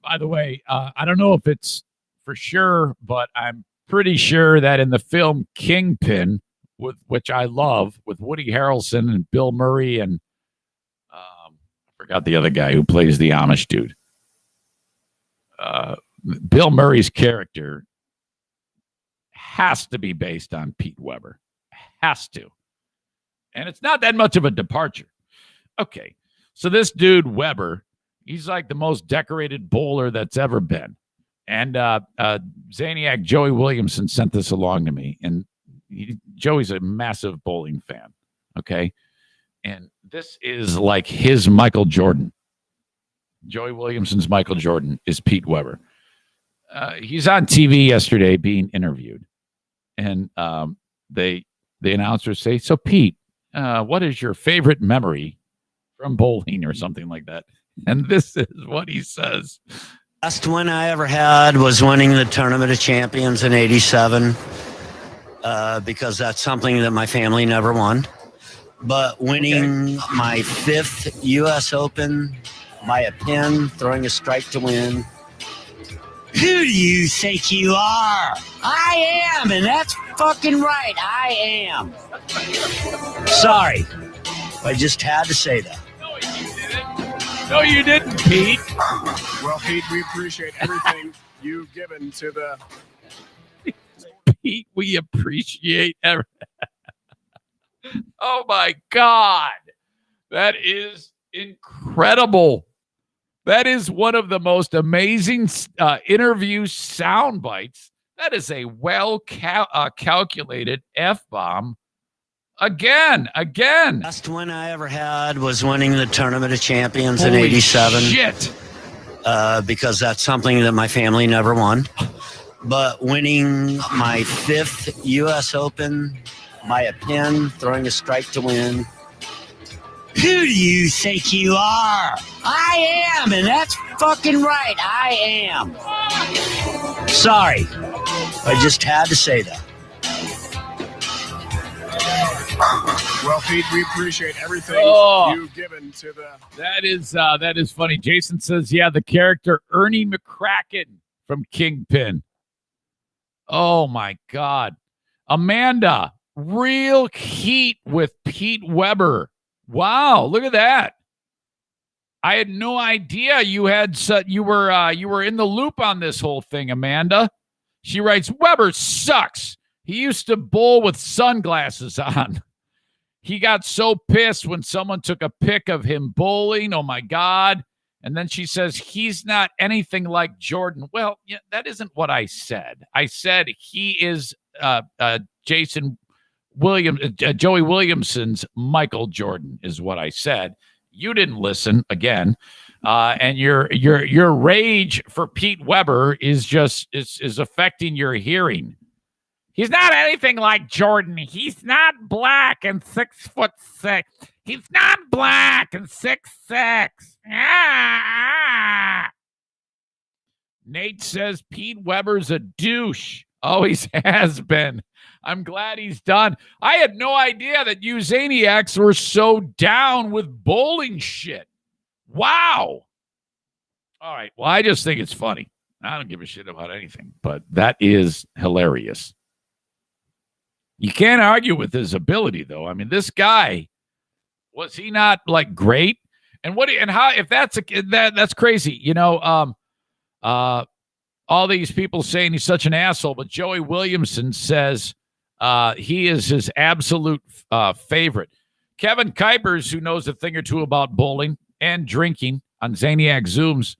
By the way, I don't know if it's for sure, but I'm pretty sure that in the film Kingpin, which I love, with Woody Harrelson and Bill Murray and I forgot the other guy who plays the Amish dude. Bill Murray's character has to be based on Pete Weber. Has to. And it's not that much of a departure. Okay. So this dude, Weber, he's like the most decorated bowler that's ever been. And Zaniac Joey Williamson sent this along to me. And Joey's a massive bowling fan. Okay. And this is like his Michael Jordan. Joey Williamson's Michael Jordan is Pete Weber. He's on TV yesterday being interviewed. And the announcers say, so Pete, what is your favorite memory from bowling or something like that? And this is what he says. Best win I ever had was winning the Tournament of Champions in '87, because that's something that my family never won. But winning my 5th U.S. Open by a pin, throwing a strike to win. Who do you think you are? I am, and that's fucking right. I am. Sorry. I just had to say that. No, you didn't, Pete. Well, Pete, we appreciate everything you've given to the... Pete, we appreciate everything. Oh, my God. That is incredible. That is one of the most amazing interview sound bites. That is a calculated F-bomb. Again. Best win I ever had was winning the Tournament of Champions in '87. Shit. Because that's something that my family never won. But winning my 5th U.S. Open by a pin, throwing a strike to win. Who do you think you are? I am, and that's fucking right. I am. Sorry. I just had to say that. Well, Pete, we appreciate everything you've given to the... That is funny. Jason says, yeah, the character Ernie McCracken from Kingpin. Oh, my God. Amanda, real heat with Pete Weber. Wow, look at that. I had no idea you were in the loop on this whole thing, Amanda. She writes, Weber sucks. He used to bowl with sunglasses on. He got so pissed when someone took a pic of him bowling. Oh, my God. And then she says, he's not anything like Jordan. Well, yeah, that isn't what I said. I said he is Joey Williamson's Michael Jordan is what I said. You didn't listen again. And your rage for Pete Weber is affecting your hearing. He's not anything like Jordan. He's not black and 6'6". He's not black and 6'6". Ah. Nate says Pete Weber's a douche. Always has been. I'm glad he's done. I had no idea that you Zaniacs were so down with bowling shit. Wow. All right. Well, I just think it's funny. I don't give a shit about anything, but that is hilarious. You can't argue with his ability, though. I mean, this guy, was he not like great? And how? If that's that's crazy, you know. All these people saying he's such an asshole, but Joey Williamson says he is his absolute favorite. Kevin Kuipers, who knows a thing or two about bowling and drinking on Zaniac Zooms,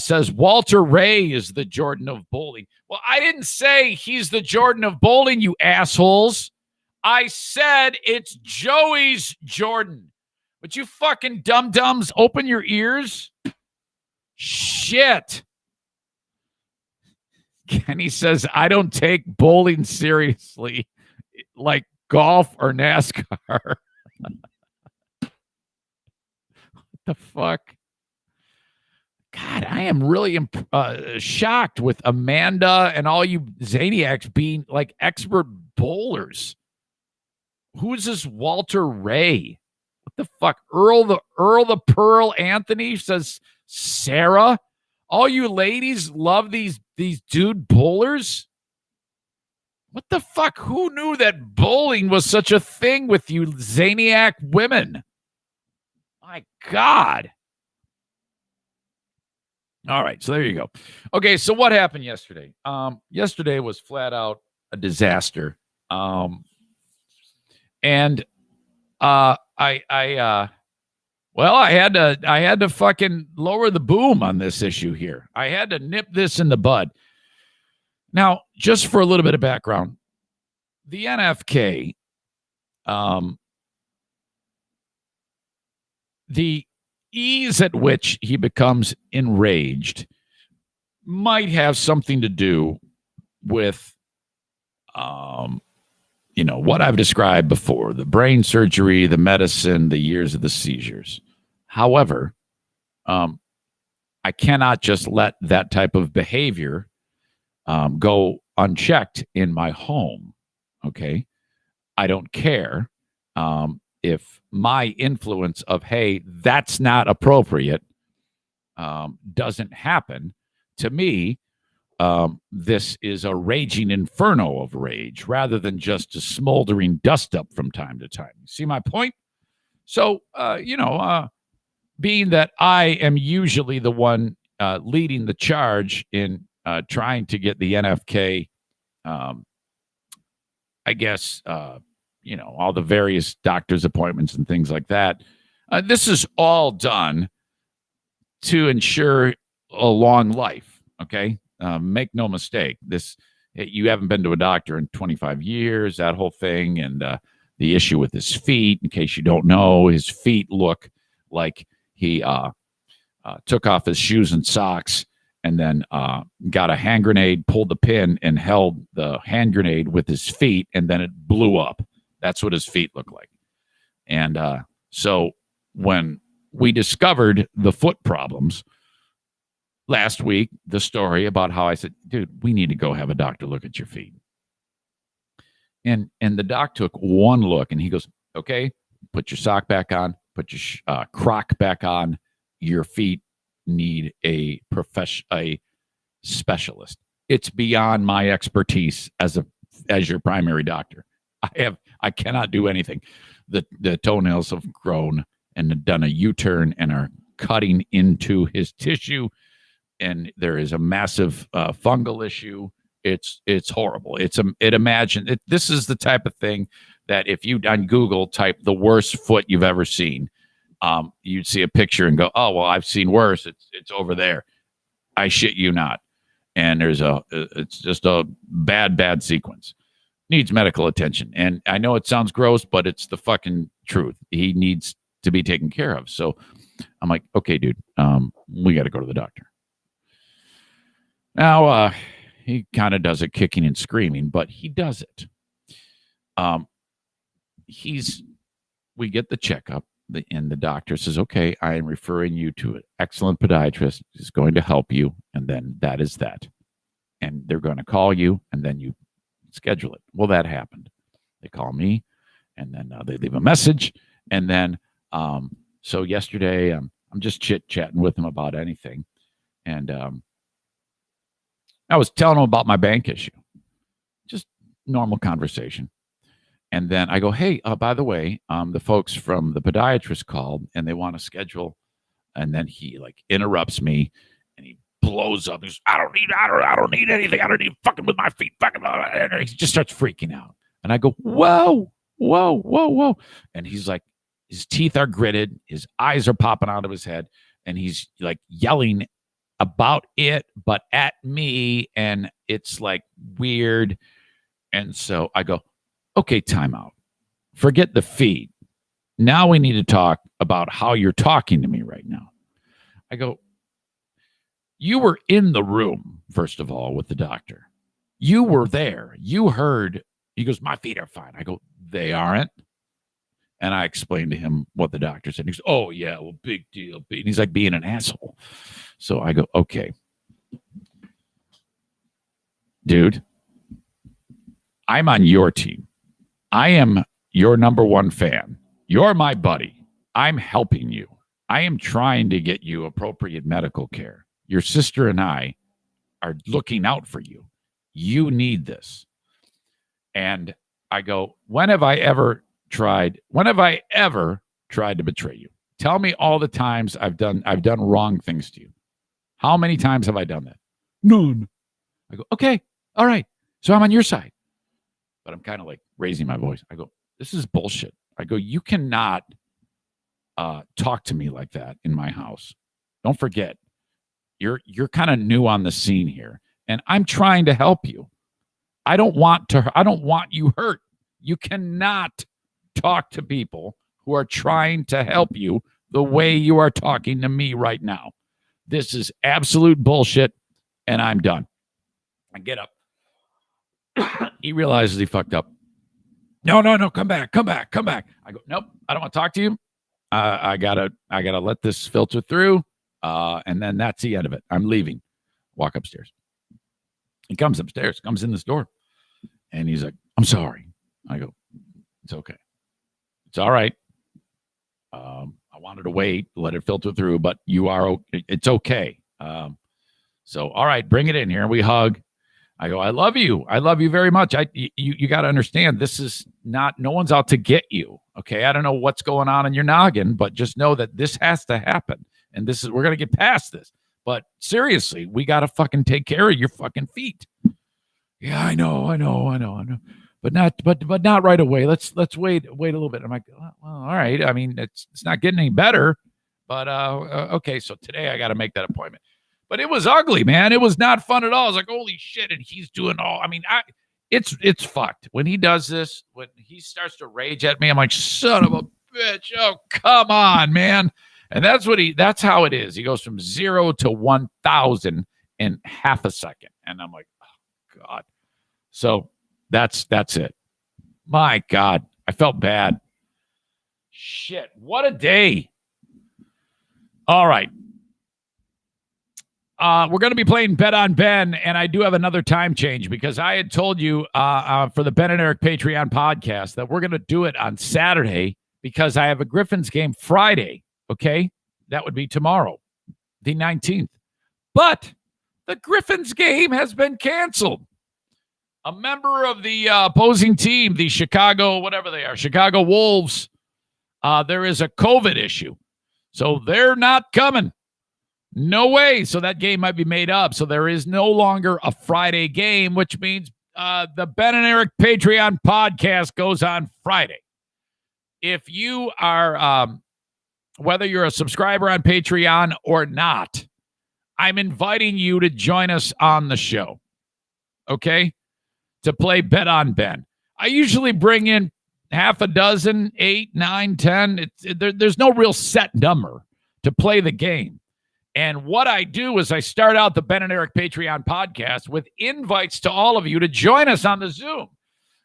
says Walter Ray is the Jordan of bowling. Well, I didn't say he's the Jordan of bowling, you assholes. I said it's Joey's Jordan. But you fucking dum-dums, open your ears. Shit. Kenny says, I don't take bowling seriously like golf or NASCAR. What the fuck? God, I am really shocked with Amanda and all you Zaniacs being like expert bowlers. Who is this Walter Ray? What the fuck? Earl the Pearl Anthony says Sarah. All you ladies love these dude bowlers? What the fuck? Who knew that bowling was such a thing with you Zaniac women? My God. All right, so there you go. Okay, so what happened yesterday? Yesterday was flat out a disaster. I had to fucking lower the boom on this issue here. I had to nip this in the bud. Now, just for a little bit of background, the NFK, the ease at which he becomes enraged might have something to do with, what I've described before, the brain surgery, the medicine, the years of the seizures. However, I cannot just let that type of behavior go unchecked in my home. Okay. I don't care if my influence of, hey, that's not appropriate, doesn't happen. To me, this is a raging inferno of rage rather than just a smoldering dust up from time to time. See my point? So, being that I am usually the one leading the charge in trying to get the NFK, all the various doctor's appointments and things like that. This is all done to ensure a long life. Okay. Make no mistake. You haven't been to a doctor in 25 years, that whole thing. And the issue with his feet, in case you don't know, his feet look like he took off his shoes and socks and then got a hand grenade, pulled the pin and held the hand grenade with his feet. And then it blew up. That's what his feet look like. And so when we discovered the foot problems last week, the story about how I said, dude, we need to go have a doctor look at your feet. And the doc took one look and he goes, okay, put your sock back on, put your croc back on. Your feet need a specialist. It's beyond my expertise as your primary doctor. I cannot do anything. The toenails have grown and done a U-turn and are cutting into his tissue. And there is a massive fungal issue. It's horrible. This is the type of thing that if you on Google type the worst foot you've ever seen, you'd see a picture and go, oh, well, I've seen worse. It's over there. I shit you not. And it's just a bad sequence. Needs medical attention. And I know it sounds gross, but it's the fucking truth. He needs to be taken care of. So I'm like, okay, dude, we got to go to the doctor. Now, he kind of does it kicking and screaming, but he does it. We get the checkup, and the doctor says, okay, I am referring you to an excellent podiatrist who's going to help you, and then that is that. And they're going to call you, and then you schedule it. Well, that happened. They call me, and then they leave a message, and then so yesterday I'm just chit-chatting with him about anything, and I was telling him about my bank issue, just normal conversation. And then I go, hey, by the way, the folks from the podiatrist called and they want to schedule. And then he like interrupts me and he blows up. He's, I don't need anything. I don't need fucking with my feet. Fucking. And he just starts freaking out. And I go, whoa. And he's like, his teeth are gritted. His eyes are popping out of his head. And he's like yelling about it, but at me. And it's like weird. And so I go, okay, time out. Forget the feed. Now we need to talk about how you're talking to me right now. I go, you were in the room, first of all, with the doctor. You were there. You heard. He goes, my feet are fine. I go, they aren't. And I explained to him what the doctor said. He goes, oh, yeah, well, big deal. And he's like being an asshole. So I go, okay. Dude, I'm on your team. I am your number one fan. You're my buddy. I'm helping you. I am trying to get you appropriate medical care. Your sister and I are looking out for you. You need this. And I go, when have I ever tried to betray you? Tell me all the times I've done wrong things to you. How many times have I done that? None. I go, okay, all right. So I'm on your side. But I'm kind of like raising my voice. I go, this is bullshit. I go, you cannot talk to me like that in my house. Don't forget, you're kind of new on the scene here, and I'm trying to help you. I don't want you hurt. You cannot talk to people who are trying to help you the way you are talking to me right now. This is absolute bullshit, and I'm done. I get up. He realizes he fucked up. No, come back. I go, nope, I don't want to talk to you. I gotta let this filter through, and then that's the end of it. I'm leaving. Walk upstairs. He comes upstairs, comes in this door, and he's like, I'm sorry. I go, it's okay. It's all right. I wanted to wait, let it filter through, but it's okay. So, all right, bring it in here. We hug. I go, I love you. I love you very much. You got to understand, this is not, no one's out to get you. Okay. I don't know what's going on in your noggin, but just know that this has to happen. And we're going to get past this. But seriously, we got to fucking take care of your fucking feet. Yeah, I know. But not right away. Let's wait a little bit. I'm like, well, all right. I mean, it's not getting any better, but okay. So today I got to make that appointment. But it was ugly, man. It was not fun at all. I was like, holy shit. And he's doing it's fucked. When he does this, when he starts to rage at me, I'm like, son of a bitch. Oh, come on, man. And that's how it is. He goes from 0 to 1,000 in half a second. And I'm like, oh God. So that's it. My God. I felt bad. Shit. What a day. All right. We're going to be playing Bet on Ben, and I do have another time change because I had told you for the Ben and Eric Patreon podcast that we're going to do it on Saturday because I have a Griffins game Friday, okay? That would be tomorrow, the 19th. But the Griffins game has been canceled. A member of the opposing team, the Chicago Wolves, there is a COVID issue. So they're not coming. No way. So that game might be made up. So there is no longer a Friday game, which means the Ben and Eric Patreon podcast goes on Friday. If you are, whether you're a subscriber on Patreon or not, I'm inviting you to join us on the show, okay, to play Bet on Ben. I usually bring in half a dozen, 8, 9, 10. There's no real set number to play the game. And what I do is I start out the Ben and Eric Patreon podcast with invites to all of you to join us on the Zoom.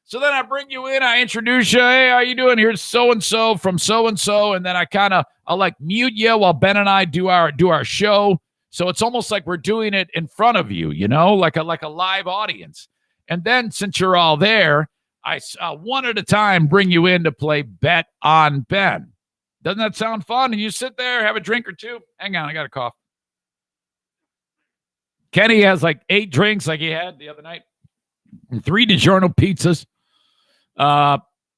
So then I bring you in, I introduce you. Hey, how you doing? Here's so-and-so from so-and-so. And then I'll like mute you while Ben and I do our show. So it's almost like we're doing it in front of you, like a live audience. And then since you're all there, I one at a time bring you in to play Bet on Ben. Doesn't that sound fun? And you sit there, have a drink or two. Hang on, I got a cough. Kenny has like 8 drinks like he had the other night and 3 DiGiorno pizzas.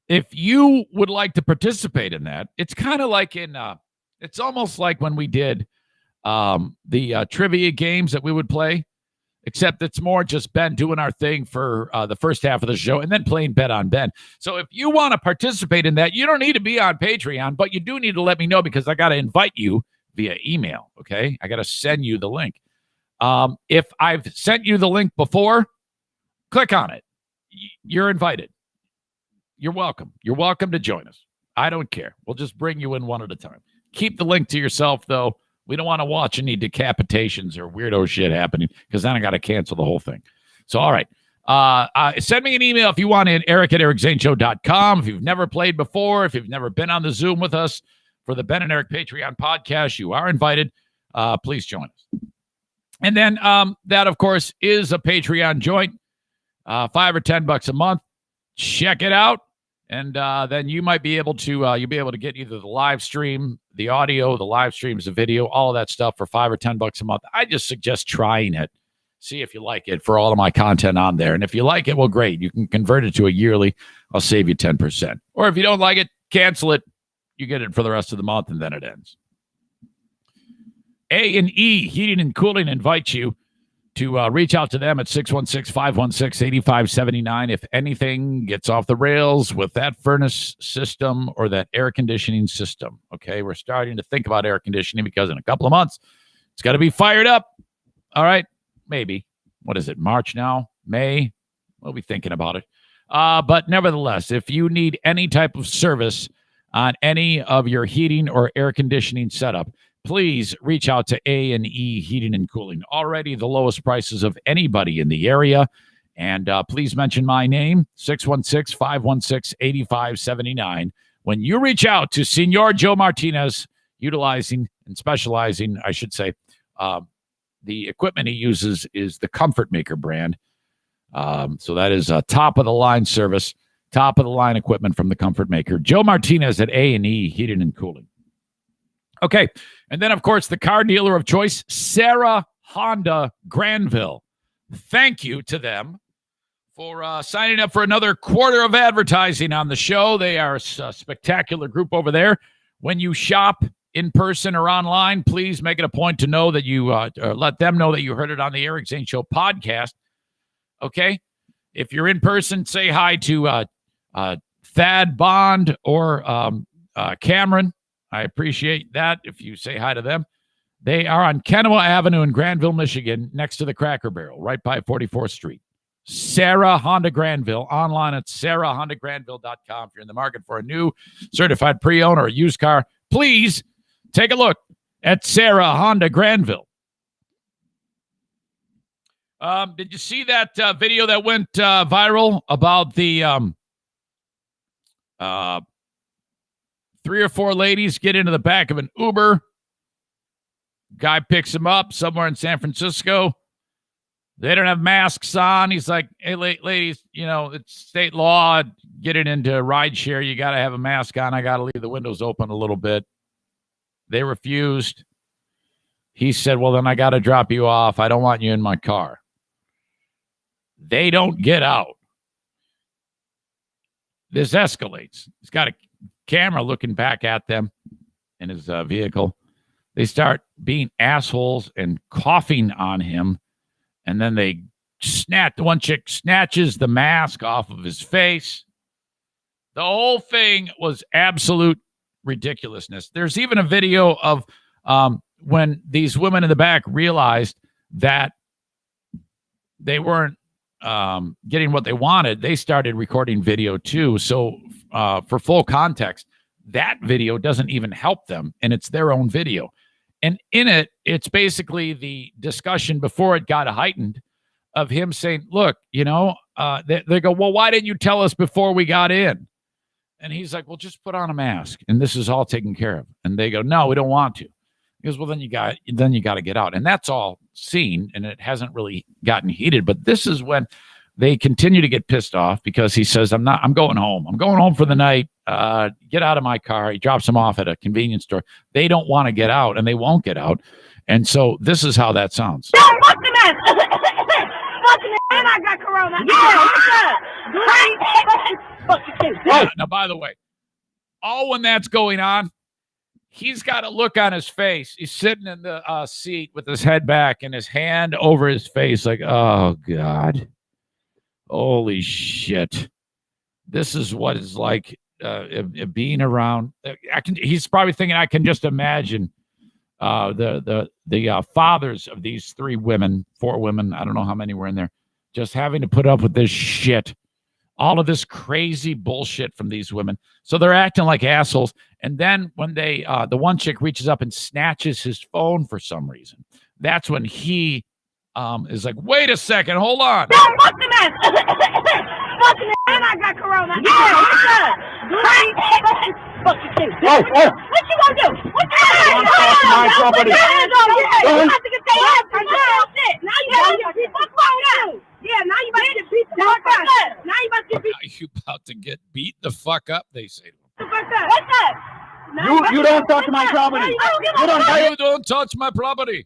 If you would like to participate in that, it's kind of like it's almost like when we did the trivia games that we would play, except it's more just Ben doing our thing for the first half of the show and then playing Bet on Ben. So if you want to participate in that, you don't need to be on Patreon, but you do need to let me know because I got to invite you via email, okay? I got to send you the link. If I've sent you the link before, click on it. You're invited. You're welcome. You're welcome to join us. I don't care. We'll just bring you in one at a time. Keep the link to yourself, though. We don't want to watch any decapitations or weirdo shit happening because then I got to cancel the whole thing. So, all right. Send me an email if you want in, eric@ericzaneshow.com. If you've never played before, if you've never been on the Zoom with us for the Ben and Eric Patreon podcast, you are invited. Please join us. And then that, of course, is a Patreon joint, $5 or $10 a month. Check it out. And then you might be able to you'll be able to get either the live stream, the audio, the live streams, the video, all of that stuff for $5 or $10 a month. I just suggest trying it. See if you like it for all of my content on there. And if you like it, well, great. You can convert it to a yearly. I'll save you 10%. Or if you don't like it, cancel it. You get it for the rest of the month, and then it ends. A&E Heating and Cooling invites you to reach out to them at 616-516-8579 if anything gets off the rails with that furnace system or that air conditioning system. Okay, we're starting to think about air conditioning because in a couple of months, it's got to be fired up. All right, maybe. What is it, March now? May? We'll be thinking about it. But nevertheless, if you need any type of service on any of your heating or air conditioning setup, please reach out to A&E Heating and Cooling. Already the lowest prices of anybody in the area. And please mention my name, 616-516-8579. When you reach out to Senor Joe Martinez, utilizing and specializing, I should say, the equipment he uses is the Comfort Maker brand. So that is a top-of-the-line service, top-of-the-line equipment from the Comfort Maker. Joe Martinez at A&E Heating and Cooling. Okay, and then, of course, the car dealer of choice, Sarah Honda Granville. Thank you to them for signing up for another quarter of advertising on the show. They are a spectacular group over there. When you shop in person or online, please make it a point to know that you let them know that you heard it on the Eric Zane Show podcast. Okay? If you're in person, say hi to Thad Bond or Cameron. I appreciate that if you say hi to them. They are on Kennewa Avenue in Granville, Michigan, next to the Cracker Barrel, right by 44th Street. Sarah Honda Granville, online at sarahhondagranville.com. If you're in the market for a new certified pre-owned or a used car, please take a look at Sarah Honda Granville. Did you see that video that went viral about the 3 or 4 ladies get into the back of an Uber? Guy picks them up somewhere in San Francisco. They don't have masks on. He's like, hey, ladies, it's state law. Getting into rideshare, you got to have a mask on. I got to leave the windows open a little bit. They refused. He said, well, then I got to drop you off. I don't want you in my car. They don't get out. This escalates. He's got a camera looking back at them in his vehicle. They start being assholes and coughing on him. And then the one chick snatches the mask off of his face. The whole thing was absolute ridiculousness. There's even a video of when these women in the back realized that they weren't getting what they wanted. They started recording video too. So for full context, that video doesn't even help them, and it's their own video. And in it, it's basically the discussion before it got heightened of him saying, look, they go, well, why didn't you tell us before we got in? And he's like, well, just put on a mask and this is all taken care of. And they go, no, we don't want to. He goes, well, then you got to get out. And that's all seen, and it hasn't really gotten heated. But this is when they continue to get pissed off because he says, I'm going home. I'm going home for the night. Get out of my car. He drops them off at a convenience store. They don't want to get out, and they won't get out. And so this is how that sounds. No, fuck the mess. Fuck the and I got corona. Yeah, Now, by the way, all when that's going on, he's got a look on his face. He's sitting in the seat with his head back and his hand over his face like, oh, God. Holy shit. This is what it's like being around. He's probably thinking, I can just imagine the fathers of these 4 women, I don't know how many were in there, just having to put up with this shit. All of this crazy bullshit from these women. So they're acting like assholes. And then when the one chick reaches up and snatches his phone for some reason, that's when he is like, wait a second, hold on. No, fuck the mess. Fuck the and I got corona. Yeah, fuck the thing. What you gonna do? What you gonna do? My property. You have to get their ass for shit. Now you gotta get beat the fuck up. Yeah, now you about to get beat the fuck up. Now you about to get beat. Are you about to get beat the fuck up? They say to him. What's up? You don't touch my property. You don't buy You it. don't touch my property.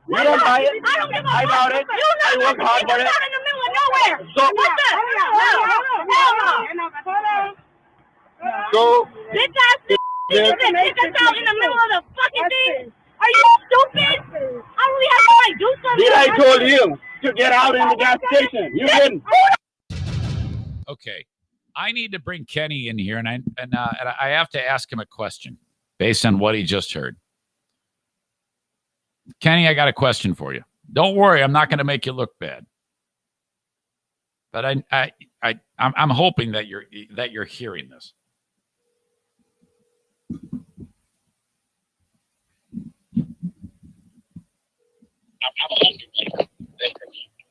You don't buy it. I don't give a I bought it. I worked hard for it. You're not in the middle of nowhere. So, What's up? Hell no. so Bitch ass nigga that kick us out in the middle of the fucking thing. Are you stupid? I really have to like do something. did I told you to get out in the gas station? You didn't. Okay. I need to bring Kenny in here, and I have to ask him a question based on what he just heard. Kenny, I got a question for you. Don't worry, I'm not going to make you look bad. But I'm hoping that you're hearing this.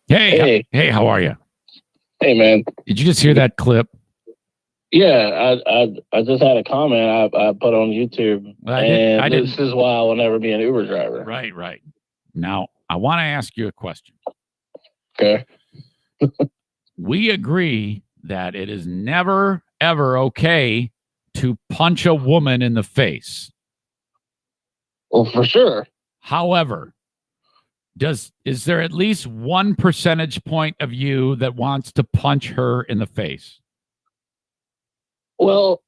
Hey, how are you? Hey, man. Did you just hear that clip? Yeah, I just had a comment I put on YouTube, I didn't. This is why I will never be an Uber driver. Right. Now, I want to ask you a question. Okay. We agree that it is never, ever okay to punch a woman in the face. Well, for sure. However, is there at least 1 percentage point of you that wants to punch her in the face? Well,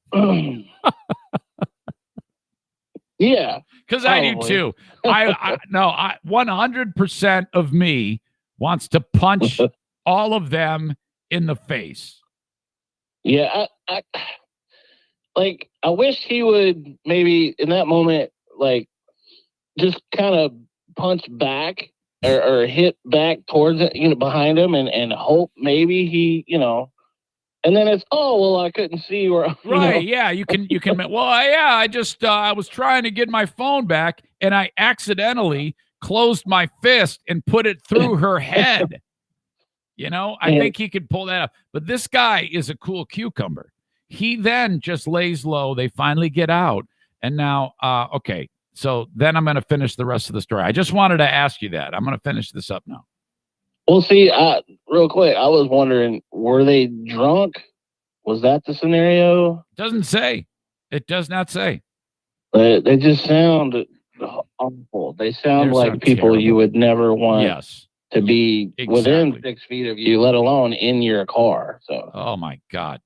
yeah. Because I do too. I 100% of me wants to punch all of them in the face. Yeah, I wish he would maybe in that moment, like, just kind of punch back or hit back towards it, behind him and hope maybe he, and then it's, oh, well, I couldn't see where. Right. Yeah. You can. Well, yeah. I was trying to get my phone back, and I accidentally closed my fist and put it through her head. I think he could pull that up. But this guy is a cool cucumber. He then just lays low. They finally get out, and now, okay. So then I'm going to finish the rest of the story. I just wanted to ask you that. I'm going to finish this up now. Well, see, real quick, I was wondering, were they drunk? Was that the scenario? Doesn't say. It does not say. They just sound awful. They sound like people terrible. You would never want to be within 6 feet of you, let alone in your car. So. Oh, my God.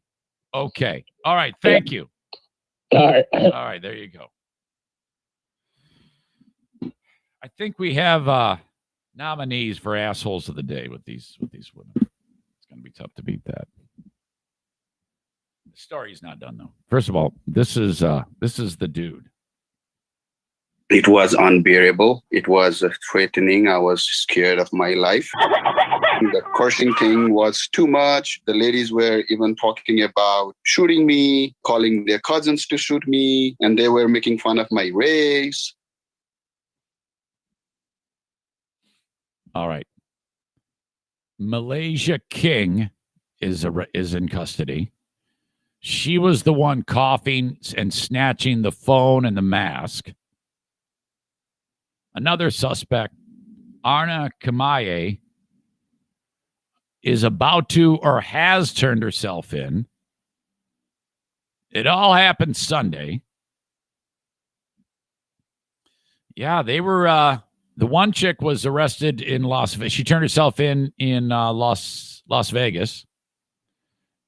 Okay. All right. Thank you. All right. All right. There you go. think we have nominees for assholes of the day with these women. It's going to be tough to beat that. The story's not done though. First of all, this is the dude. It was unbearable. It was threatening. I was scared of my life. The cursing thing was too much. The ladies were even talking about shooting me, calling their cousins to shoot me, and they were making fun of my race. All right. Malaysia King is in custody. She was the one coughing and snatching the phone and the mask. Another suspect, Arna Kamaye, is about to or has turned herself in. It all happened Sunday. Yeah, they were the one chick was arrested in Las Vegas. She turned herself in Las Vegas.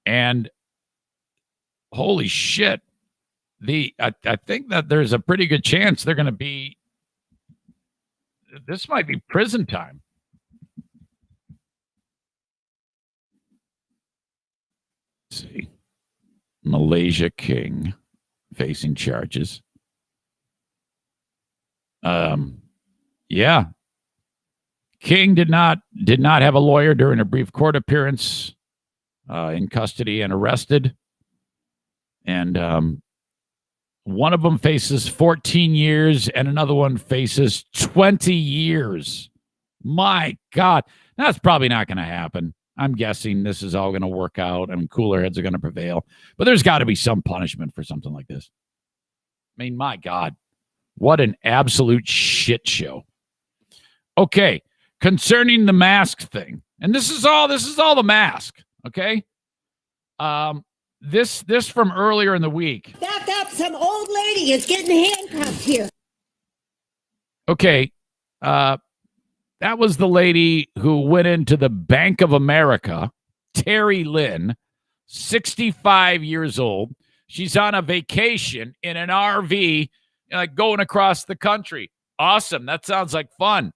And holy shit. I think that there's a pretty good chance they're going to be. This might be prison time. Let's see. Malaysia King facing charges. Yeah. King did not have a lawyer during a brief court appearance, in custody and arrested. And one of them faces 14 years and another one faces 20 years. My God. That's probably not going to happen. I'm guessing this is all going to work out and cooler heads are going to prevail. But there's got to be some punishment for something like this. I mean, my God. What an absolute shit show. Okay. Concerning the mask thing. And this is all the mask. Okay. This from earlier in the week. Back up, some old lady is getting handcuffed here. Okay, that was the lady who went into the Bank of America, Terry Lynn, 65 years old. She's on a vacation in an RV, like going across the country. Awesome. That sounds like fun.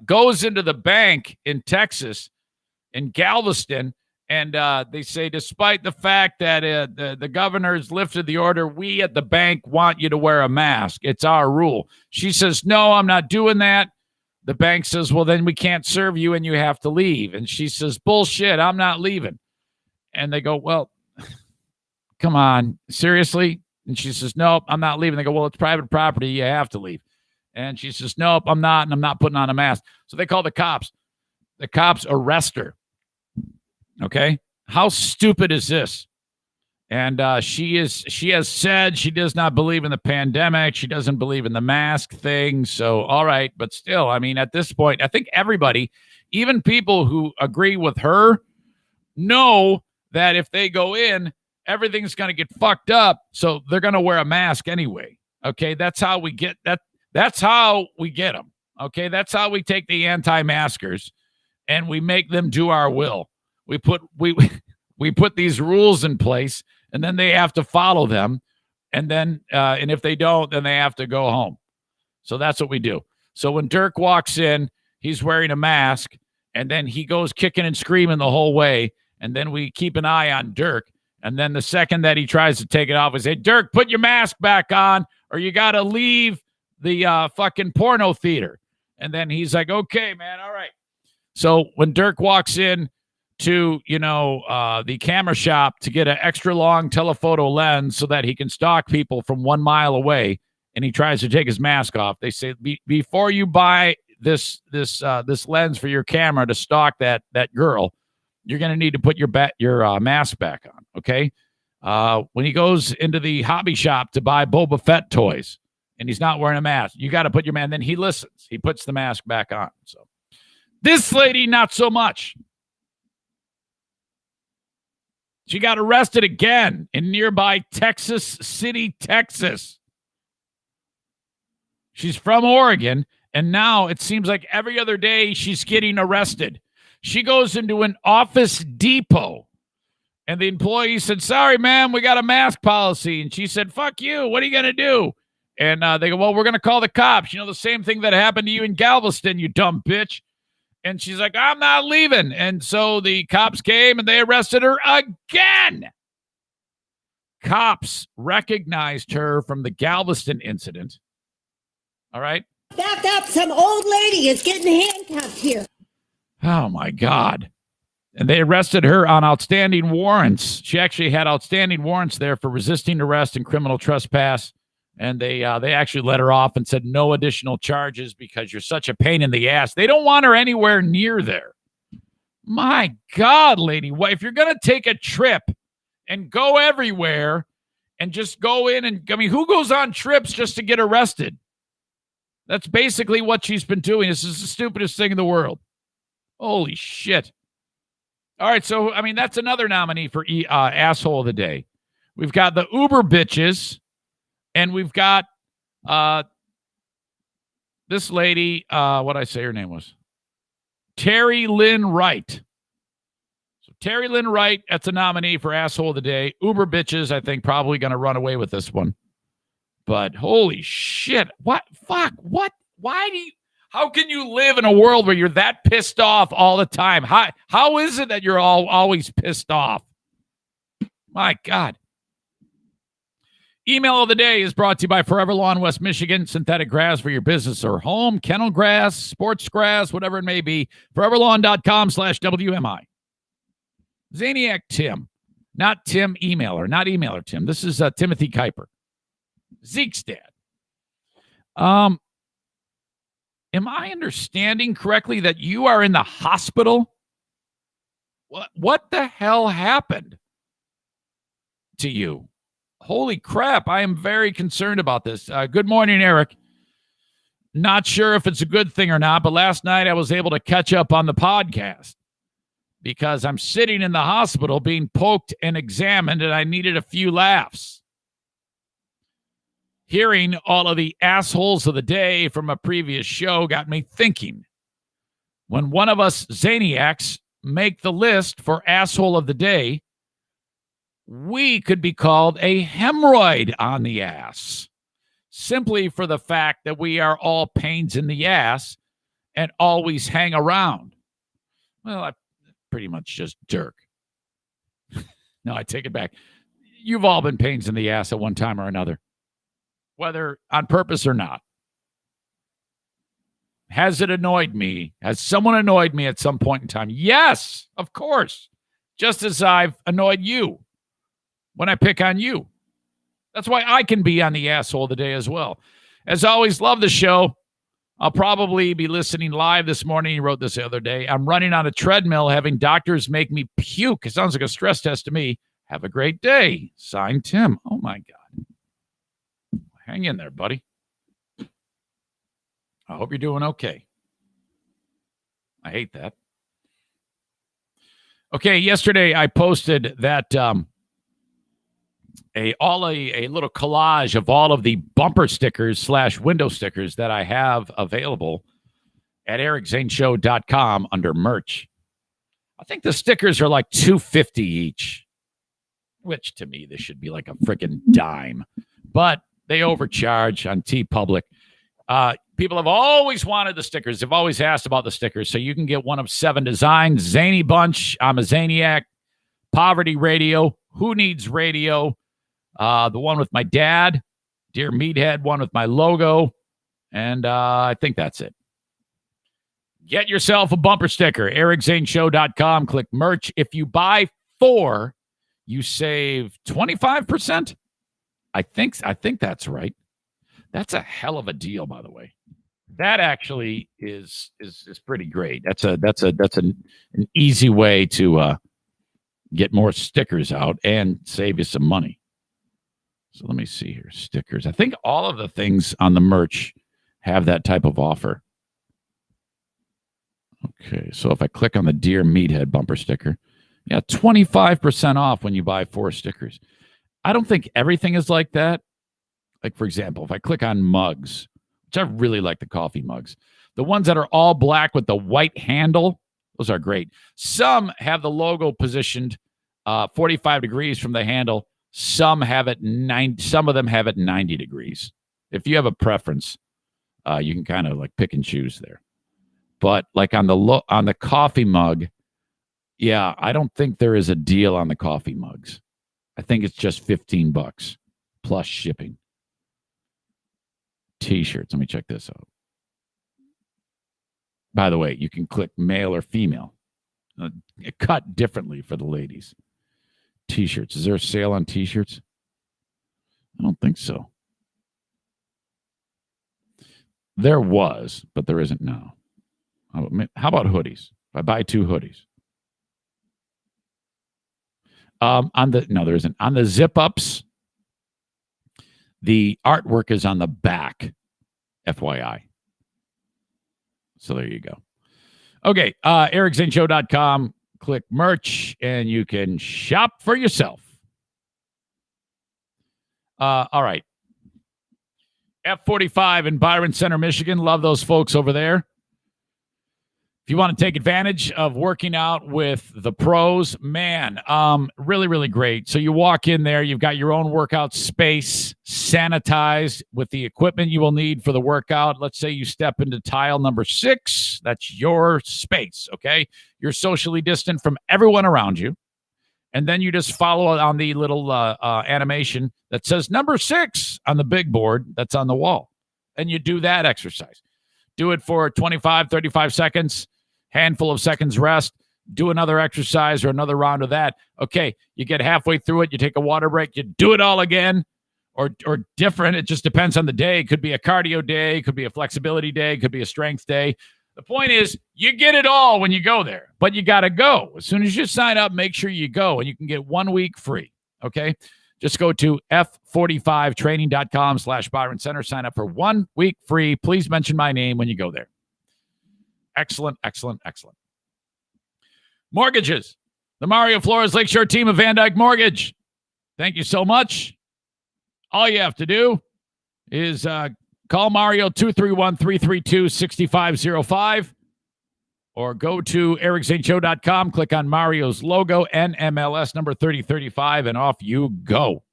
Goes into the bank in Texas, in Galveston, and they say, despite the fact that the governor's lifted the order, we at the bank want you to wear a mask. It's our rule. She says, no, I'm not doing that. The bank says, well, then we can't serve you and you have to leave. And she says, bullshit, I'm not leaving. And they go, well, come on, seriously? And she says, nope, I'm not leaving. They go, well, it's private property. You have to leave. And she says, nope, I'm not, and I'm not putting on a mask. So they call the cops. The cops arrest her. Okay, how stupid is this? And she has said she does not believe in the pandemic. She doesn't believe in the mask thing. So, all right, but still, I mean, at this point, I think everybody, even people who agree with her, know that if they go in, everything's going to get fucked up. So they're going to wear a mask anyway. Okay, that's how we get that. That's how we get them. Okay, that's how we take the anti-maskers and we make them do our will. We put these rules in place, and then they have to follow them, and then and if they don't, then they have to go home. So that's what we do. So when Dirk walks in, he's wearing a mask, and then he goes kicking and screaming the whole way, and then we keep an eye on Dirk. And then the second that he tries to take it off, we say, Dirk, put your mask back on, or you got to leave the fucking porno theater. And then he's like, okay, man, all right. So when Dirk walks in to, the camera shop to get an extra long telephoto lens so that he can stalk people from 1 mile away, and he tries to take his mask off, they say, before you buy this lens for your camera to stalk that girl, you're going to need to put your mask back on, okay? When he goes into the hobby shop to buy Boba Fett toys, and he's not wearing a mask, you got to put your man. Then he listens. He puts the mask back on. So this lady, not so much. She got arrested again in nearby Texas City, Texas. She's from Oregon, and now it seems like every other day she's getting arrested. She goes into an Office Depot, and the employee said, sorry, ma'am, we got a mask policy. And she said, fuck you. What are you going to do? And they go, well, we're going to call the cops. The same thing that happened to you in Galveston, you dumb bitch. And she's like, I'm not leaving. And so the cops came and they arrested her again. Cops recognized her from the Galveston incident. All right. Back up. Some old lady is getting handcuffed here. Oh, my God. And they arrested her on outstanding warrants. She actually had outstanding warrants there for resisting arrest and criminal trespass. And they actually let her off and said no additional charges because you're such a pain in the ass. They don't want her anywhere near there. My God, lady. If you're going to take a trip and go everywhere and just go in and, who goes on trips just to get arrested? That's basically what she's been doing. This is the stupidest thing in the world. Holy shit. All right, so, that's another nominee for Asshole of the Day. We've got the Uber bitches. And we've got this lady, what did I say her name was? Terry Lynn Wright. So Terry Lynn Wright, that's a nominee for Asshole of the Day. Uber bitches, I think, probably going to run away with this one. But holy shit. What? Fuck. What? How can you live in a world where you're that pissed off all the time? How is it that you're always pissed off? My God. Email of the day is brought to you by Forever Lawn West Michigan. Synthetic grass for your business or home. Kennel grass, sports grass, whatever it may be. Foreverlawn.com/WMI. Zaniac Tim. Not Tim emailer. Not emailer Tim. This is Timothy Kuiper. Zeke's dad. Am I understanding correctly that you are in the hospital? What the hell happened to you? Holy crap, I am very concerned about this. Good morning, Eric. Not sure if it's a good thing or not, but last night I was able to catch up on the podcast because I'm sitting in the hospital being poked and examined, and I needed a few laughs. Hearing all of the assholes of the day from a previous show got me thinking. When one of us Zaniacs make the list for asshole of the day, we could be called a hemorrhoid on the ass, simply for the fact that we are all pains in the ass and always hang around. Well, I pretty much just jerk. No, I take it back. You've all been pains in the ass at one time or another, whether on purpose or not. Has it annoyed me? Has someone annoyed me at some point in time? Yes, of course. Just as I've annoyed you. When I pick on you. That's why I can be on the asshole of the day as well. As always, love the show. I'll probably be listening live this morning. He wrote this the other day. I'm running on a treadmill, having doctors make me puke. It sounds like a stress test to me. Have a great day. Signed, Tim. Oh, my God. Hang in there, buddy. I hope you're doing okay. I hate that. Okay, yesterday I posted that a little collage of all of the bumper stickers / window stickers that I have available at ericzaneshow.com under merch. I think the stickers are like $2.50 each, which to me, this should be like a freaking dime, but they overcharge on TeePublic. People have always wanted the stickers. They've always asked about the stickers. So you can get one of 7 designs. Zany Bunch, I'm a Zaniac, Poverty Radio, Who Needs Radio, the one with my dad, Dear Meathead, one with my logo, and I think that's it. Get yourself a bumper sticker, ericzaneshow.com, click merch. If you buy 4, you save 25%. I think that's right. That's a hell of a deal, by the way. That actually is pretty great. That's an easy way to get more stickers out and save you some money. So let me see here. Stickers. I think all of the things on the merch have that type of offer. Okay, so if I click on the Dear Meathead bumper sticker, 25% off when you buy 4 stickers. I don't think everything is like that. Like, for example, if I click on mugs, which I really like the coffee mugs, the ones that are all black with the white handle, those are great. Some have the logo positioned 45 degrees from the handle. Some have it some of them have it 90 degrees. If you have a preference, you can kind of like pick and choose there. But like on the coffee mug, yeah, I don't think there is a deal on the coffee mugs. I think it's just $15 plus shipping. T-shirts. Let me check this out. By the way, you can click male or female. Cut differently for the ladies. T-shirts. Is there a sale on T-shirts? I don't think so. There was, but there isn't now. How about hoodies? If I buy 2 hoodies. There isn't. On the zip-ups, the artwork is on the back, FYI. So there you go. Okay, ericzaneshow.com. Click merch, and you can shop for yourself. All right. F45 in Byron Center, Michigan. Love those folks over there. If you want to take advantage of working out with the pros, man, really, really great. So you walk in there, you've got your own workout space, sanitized with the equipment you will need for the workout. Let's say you step into tile number 6. That's your space, okay? You're socially distant from everyone around you. And then you just follow on the little animation that says number 6 on the big board that's on the wall. And you do that exercise. Do it for 25, 35 seconds. Handful of seconds rest, do another exercise or another round of that. Okay, you get halfway through it, you take a water break, you do it all again, or different. It just depends on the day. It could be a cardio day, it could be a flexibility day, it could be a strength day. The point is, you get it all when you go there, but you got to go. As soon as you sign up, make sure you go, and you can get 1 week free, okay? Just go to f45training.com/Byron Center. Sign up for 1 week free. Please mention my name when you go there. Excellent, excellent, excellent. Mortgages. The Mario Flores Lakeshore team of Van Dyke Mortgage. Thank you so much. All you have to do is call Mario 231-332-6505 or go to ericzaneshow.com, click on Mario's logo, NMLS number 3035, and off you go.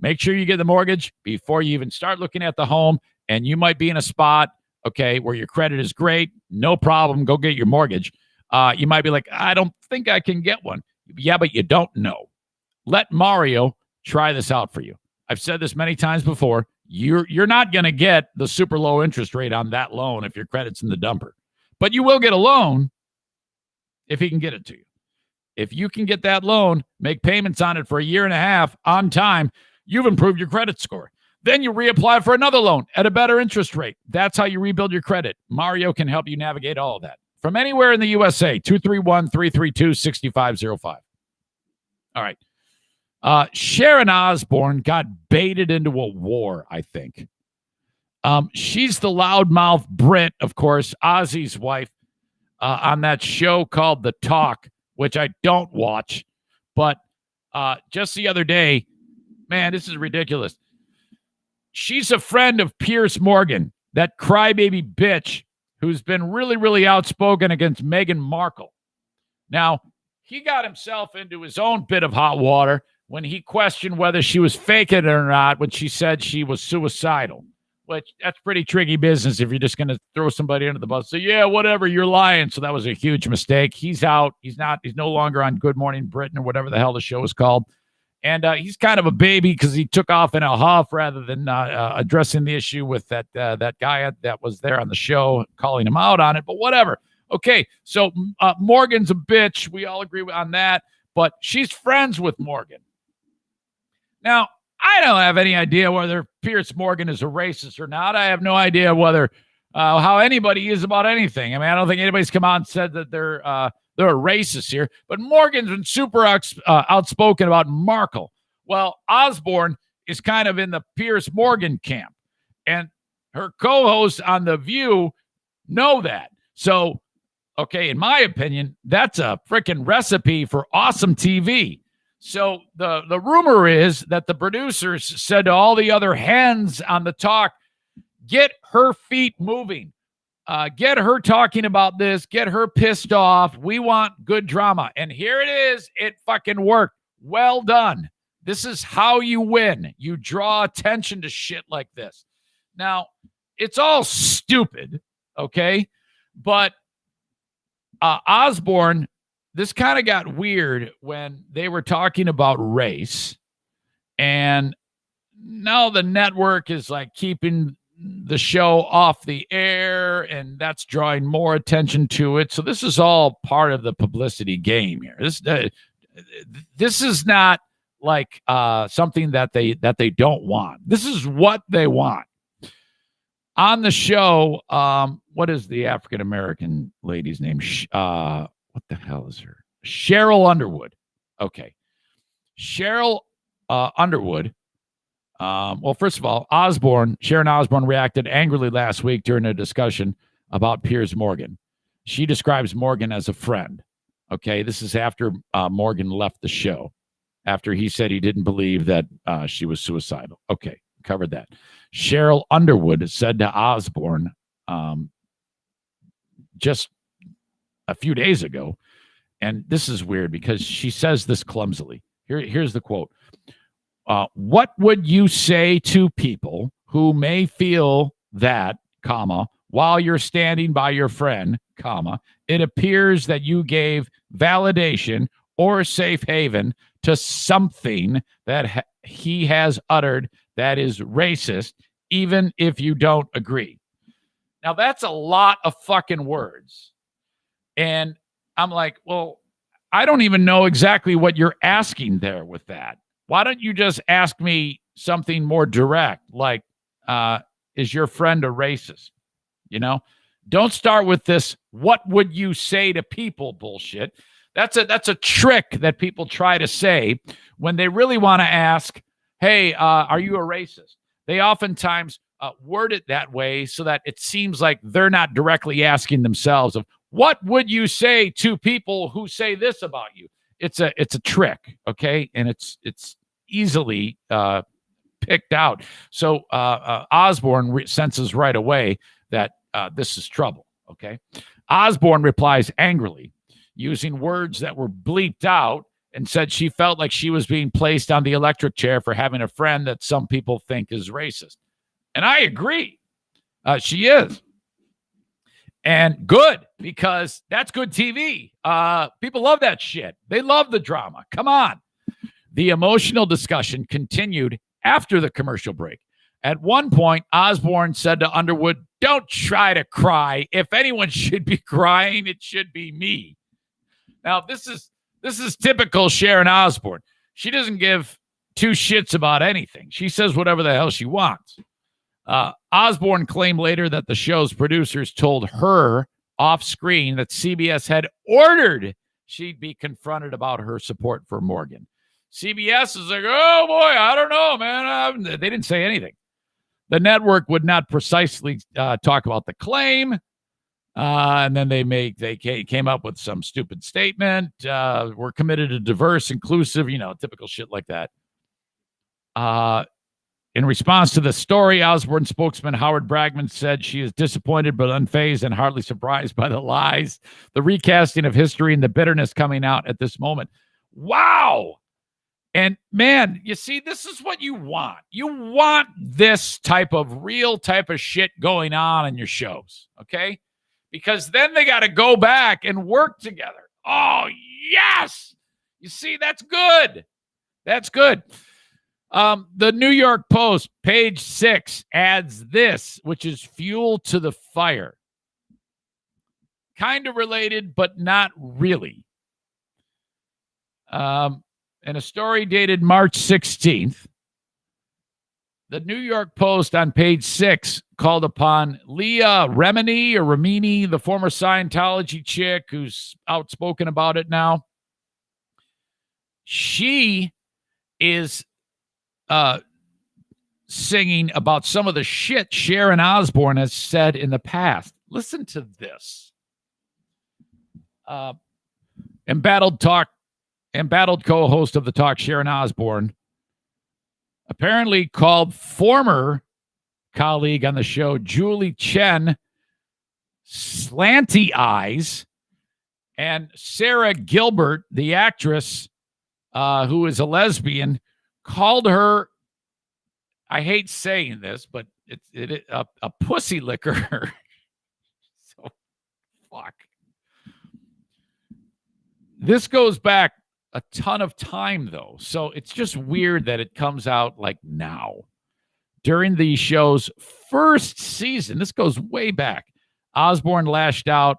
Make sure you get the mortgage before you even start looking at the home, and you might be in a spot, okay, where your credit is great, no problem, go get your mortgage. You might be like, I don't think I can get one. Yeah, but you don't know. Let Mario try this out for you. I've said this many times before. You're not going to get the super low interest rate on that loan if your credit's in the dumper. But you will get a loan if he can get it to you. If you can get that loan, make payments on it for 1.5 years on time, you've improved your credit score. Then you reapply for another loan at a better interest rate. That's how you rebuild your credit. Mario can help you navigate all of that. From anywhere in the USA, 231-332-6505. All right. Sharon Osbourne got baited into a war, I think. She's the loudmouth Brit, of course, Ozzy's wife, on that show called The Talk, which I don't watch. But just the other day, man, this is ridiculous. She's a friend of Piers Morgan, that crybaby bitch who's been really, really outspoken against Meghan Markle. Now, he got himself into his own bit of hot water when he questioned whether she was faking it or not when she said she was suicidal, which that's pretty tricky business if you're just going to throw somebody under the bus. So, yeah, whatever, you're lying. So that was a huge mistake. He's out. He's no longer on Good Morning Britain or whatever the hell the show is called. And he's kind of a baby because he took off in a huff rather than addressing the issue with that guy that was there on the show, calling him out on it. But whatever. Okay, so Morgan's a bitch. We all agree on that. But she's friends with Morgan. Now, I don't have any idea whether Piers Morgan is a racist or not. I have no idea whether how anybody is about anything. I mean, I don't think anybody's come out and said that they're a racist here. But Morgan's been super outspoken about Markle. Well, Osborne is kind of in the Piers Morgan camp. And her co-hosts on The View know that. So, okay, in my opinion, that's a freaking recipe for awesome TV. So the rumor is that the producers said to all the other hens on The Talk, get her feet moving. Get her talking about this. Get her pissed off. We want good drama. And here it is. It fucking worked. Well done. This is how you win. You draw attention to shit like this. Now, it's all stupid, okay? But Osborne, this kind of got weird when they were talking about race. And now the network is like keeping the show off the air, and that's drawing more attention to it. So this is all part of the publicity game here. This is not like something that they don't want. This is what they want. On the show, what is the African American lady's name? What the hell is her? Cheryl Underwood. Okay, Cheryl Underwood. Well, first of all, Sharon Osbourne reacted angrily last week during a discussion about Piers Morgan. She describes Morgan as a friend. Okay, this is after Morgan left the show, after he said he didn't believe that she was suicidal. Okay, covered that. Cheryl Underwood said to Osbourne just a few days ago, and this is weird because she says this clumsily. Here's the quote. What would you say to people who may feel that, while you're standing by your friend, it appears that you gave validation or safe haven to something that he has uttered that is racist, even if you don't agree? Now, that's a lot of fucking words. And I'm like, well, I don't even know exactly what you're asking there with that. Why don't you just ask me something more direct, like, is your friend a racist? You know, don't start with this, what would you say to people bullshit. That's a trick that people try to say when they really want to ask, hey, are you a racist? They oftentimes word it that way so that it seems like they're not directly asking themselves of, what would you say to people who say this about you? It's a trick, okay? And it's easily picked out. So Osborne senses right away that this is trouble, okay? Osborne replies angrily, using words that were bleeped out, and said she felt like she was being placed on the electric chair for having a friend that some people think is racist. And I agree. She is. And good, because that's good TV. People love that shit. They love the drama. Come on. The emotional discussion continued after the commercial break. At one point, Osborne said to Underwood, don't try to cry. If anyone should be crying, it should be me. Now, this is typical Sharon Osbourne. She doesn't give two shits about anything. She says whatever the hell she wants. Osborne claimed later that the show's producers told her off screen that CBS had ordered she'd be confronted about her support for Morgan. CBS is like, oh boy, I don't know, man. They didn't say anything. The network would not precisely talk about the claim. And then they came up with some stupid statement. We're committed to diverse, inclusive, typical shit like that. In response to the story, Osborne spokesman Howard Bragman said she is disappointed but unfazed and hardly surprised by the lies, the recasting of history, and the bitterness coming out at this moment. Wow. And man, you see, this is what you want. You want this type of real type of shit going on in your shows, okay? Because then they got to go back and work together. Oh, yes. You see, that's good. That's good. The New York Post, page 6, adds this, which is fuel to the fire. Kind of related, but not really. In a story dated March 16th, the New York Post on page 6 called upon Leah Remini, the former Scientology chick who's outspoken about it now. She is singing about some of the shit Sharon Osbourne has said in the past. Listen to this. Embattled co-host of the talk, Sharon Osbourne, apparently called former colleague on the show, Julie Chen, slanty eyes, and Sarah Gilbert, the actress who is a lesbian, called her, I hate saying this, but a pussy licker. So, fuck. This goes back a ton of time, though. So it's just weird that it comes out like now. During the show's first season, this goes way back, Osborne lashed out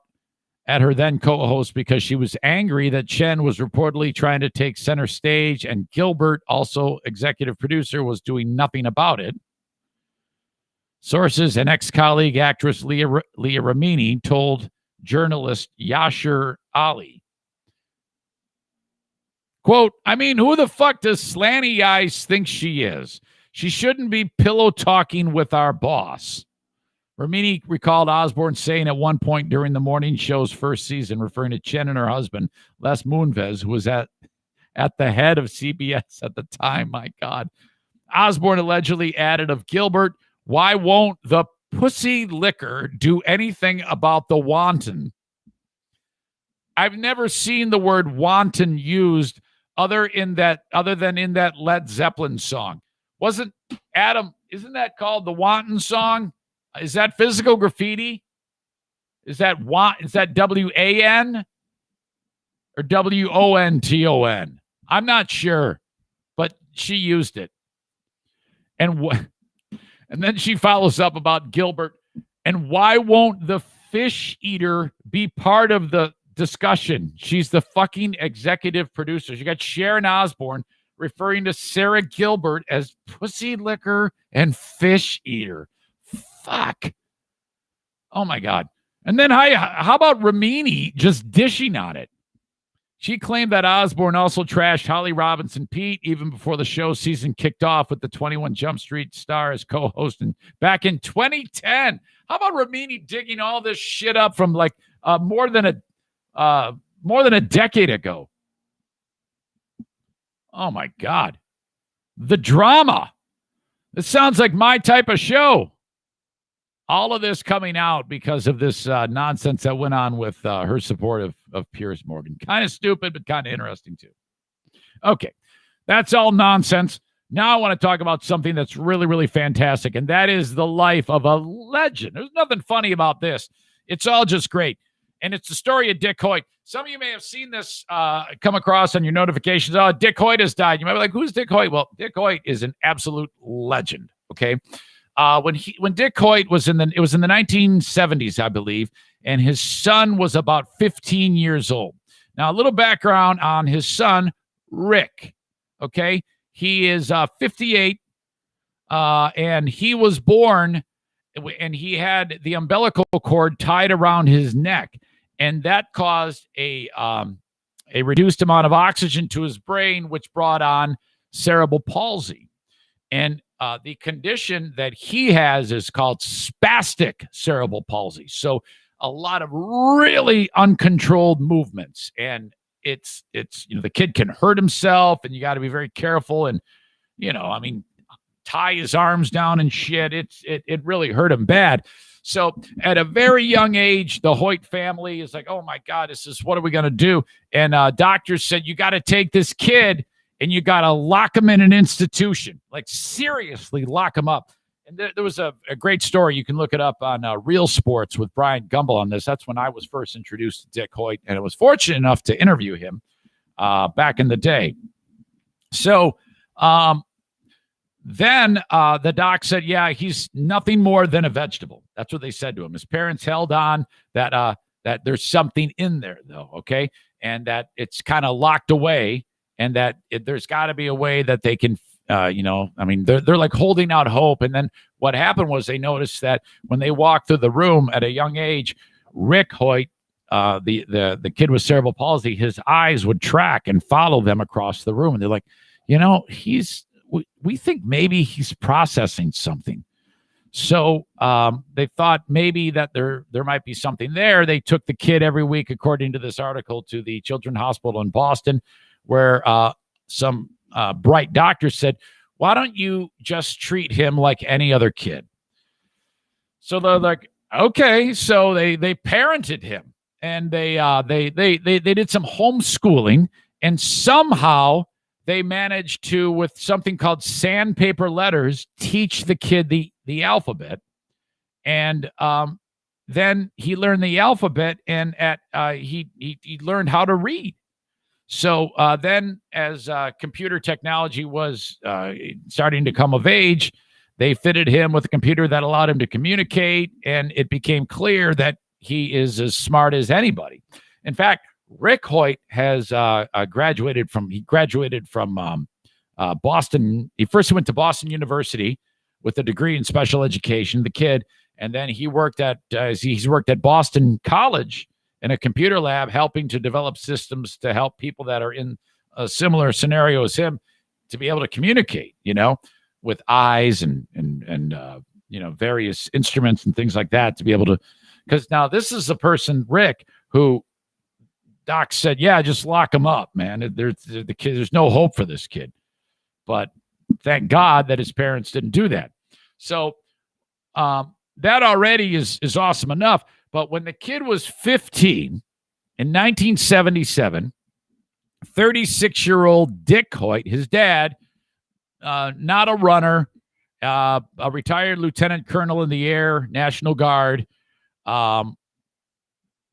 at her then co-host because she was angry that Chen was reportedly trying to take center stage and Gilbert, also executive producer, was doing nothing about it. Sources and ex-colleague actress Leah Remini told journalist Yashir Ali, quote, I mean, who the fuck does Slanty Eyes think she is? She shouldn't be pillow talking with our boss. Ramini recalled Osborne saying at one point during the morning show's first season, referring to Chen and her husband, Les Moonves, who was at the head of CBS at the time. My God. Osborne allegedly added of Gilbert, why won't the pussy licker do anything about the wanton? I've never seen the word wanton used other than in that Led Zeppelin song. Isn't that called the wanton song? Is that physical graffiti? Is that WAN or WONTON? I'm not sure, but she used it. And then she follows up about Gilbert. And why won't the fish eater be part of the discussion? She's the fucking executive producer. You got Sharon Osbourne referring to Sarah Gilbert as pussy licker and fish eater. Fuck. Oh, my God. And then how about Ramini just dishing on it? She claimed that Osborne also trashed Holly Robinson Pete even before the show season kicked off with the 21 Jump Street star as co-host back in 2010. How about Ramini digging all this shit up from like more than a decade ago? Oh, my God. The drama. This sounds like my type of show. All of this coming out because of this nonsense that went on with her support of Piers Morgan. Kind of stupid, but kind of interesting, too. Okay, that's all nonsense. Now I want to talk about something that's really, really fantastic, and that is the life of a legend. There's nothing funny about this. It's all just great. And it's the story of Dick Hoyt. Some of you may have seen this come across on your notifications. Oh, Dick Hoyt has died. You might be like, who's Dick Hoyt? Well, Dick Hoyt is an absolute legend, okay? When Dick Hoyt was in the 1970s, I believe, and his son was about 15 years old. Now, a little background on his son, Rick, okay? He is 58, and he was born, and he had the umbilical cord tied around his neck, and that caused a reduced amount of oxygen to his brain, which brought on cerebral palsy. And the condition that he has is called spastic cerebral palsy. So a lot of really uncontrolled movements, and it's the kid can hurt himself, and you got to be very careful. And tie his arms down and shit. It really hurt him bad. So at a very young age, the Hoyt family is like, oh my God, what are we going to do? And doctors said, you got to take this kid and you got to lock him in an institution, like seriously lock him up. And there was a great story. You can look it up on Real Sports with Brian Gumbel on this. That's when I was first introduced to Dick Hoyt, and I was fortunate enough to interview him back in the day. So then the doc said, yeah, he's nothing more than a vegetable. That's what they said to him. His parents held on that there's something in there, though, okay? And that it's kind of locked away, and that there's got to be a way that they can, they're like holding out hope. And then what happened was they noticed that when they walked through the room at a young age, Rick Hoyt, the kid with cerebral palsy, his eyes would track and follow them across the room. And they're like, we think maybe he's processing something. So they thought maybe that there might be something there. They took the kid every week, according to this article, to the Children's Hospital in Boston, where some bright doctor said, why don't you just treat him like any other kid? So they're like, okay. So they parented him, and they did some homeschooling, and somehow they managed to, with something called sandpaper letters, teach the kid the the alphabet. And then he learned the alphabet, and he learned how to read. So then, as computer technology was starting to come of age, they fitted him with a computer that allowed him to communicate, and it became clear that he is as smart as anybody. In fact, Rick Hoyt has graduated from Boston. He first went to Boston University with a degree in special education, the kid, and then he's worked at Boston College in a computer lab, helping to develop systems to help people that are in a similar scenario as him to be able to communicate, with eyes and various instruments and things like that, to be able to, because now this is the person, Rick, who Doc said, yeah, just lock him up, man. There's no hope for this kid. But thank God that his parents didn't do that. So that already is awesome enough. But when the kid was 15 in 1977, 36-year-old Dick Hoyt, his dad, not a runner, a retired lieutenant colonel in the Air National Guard,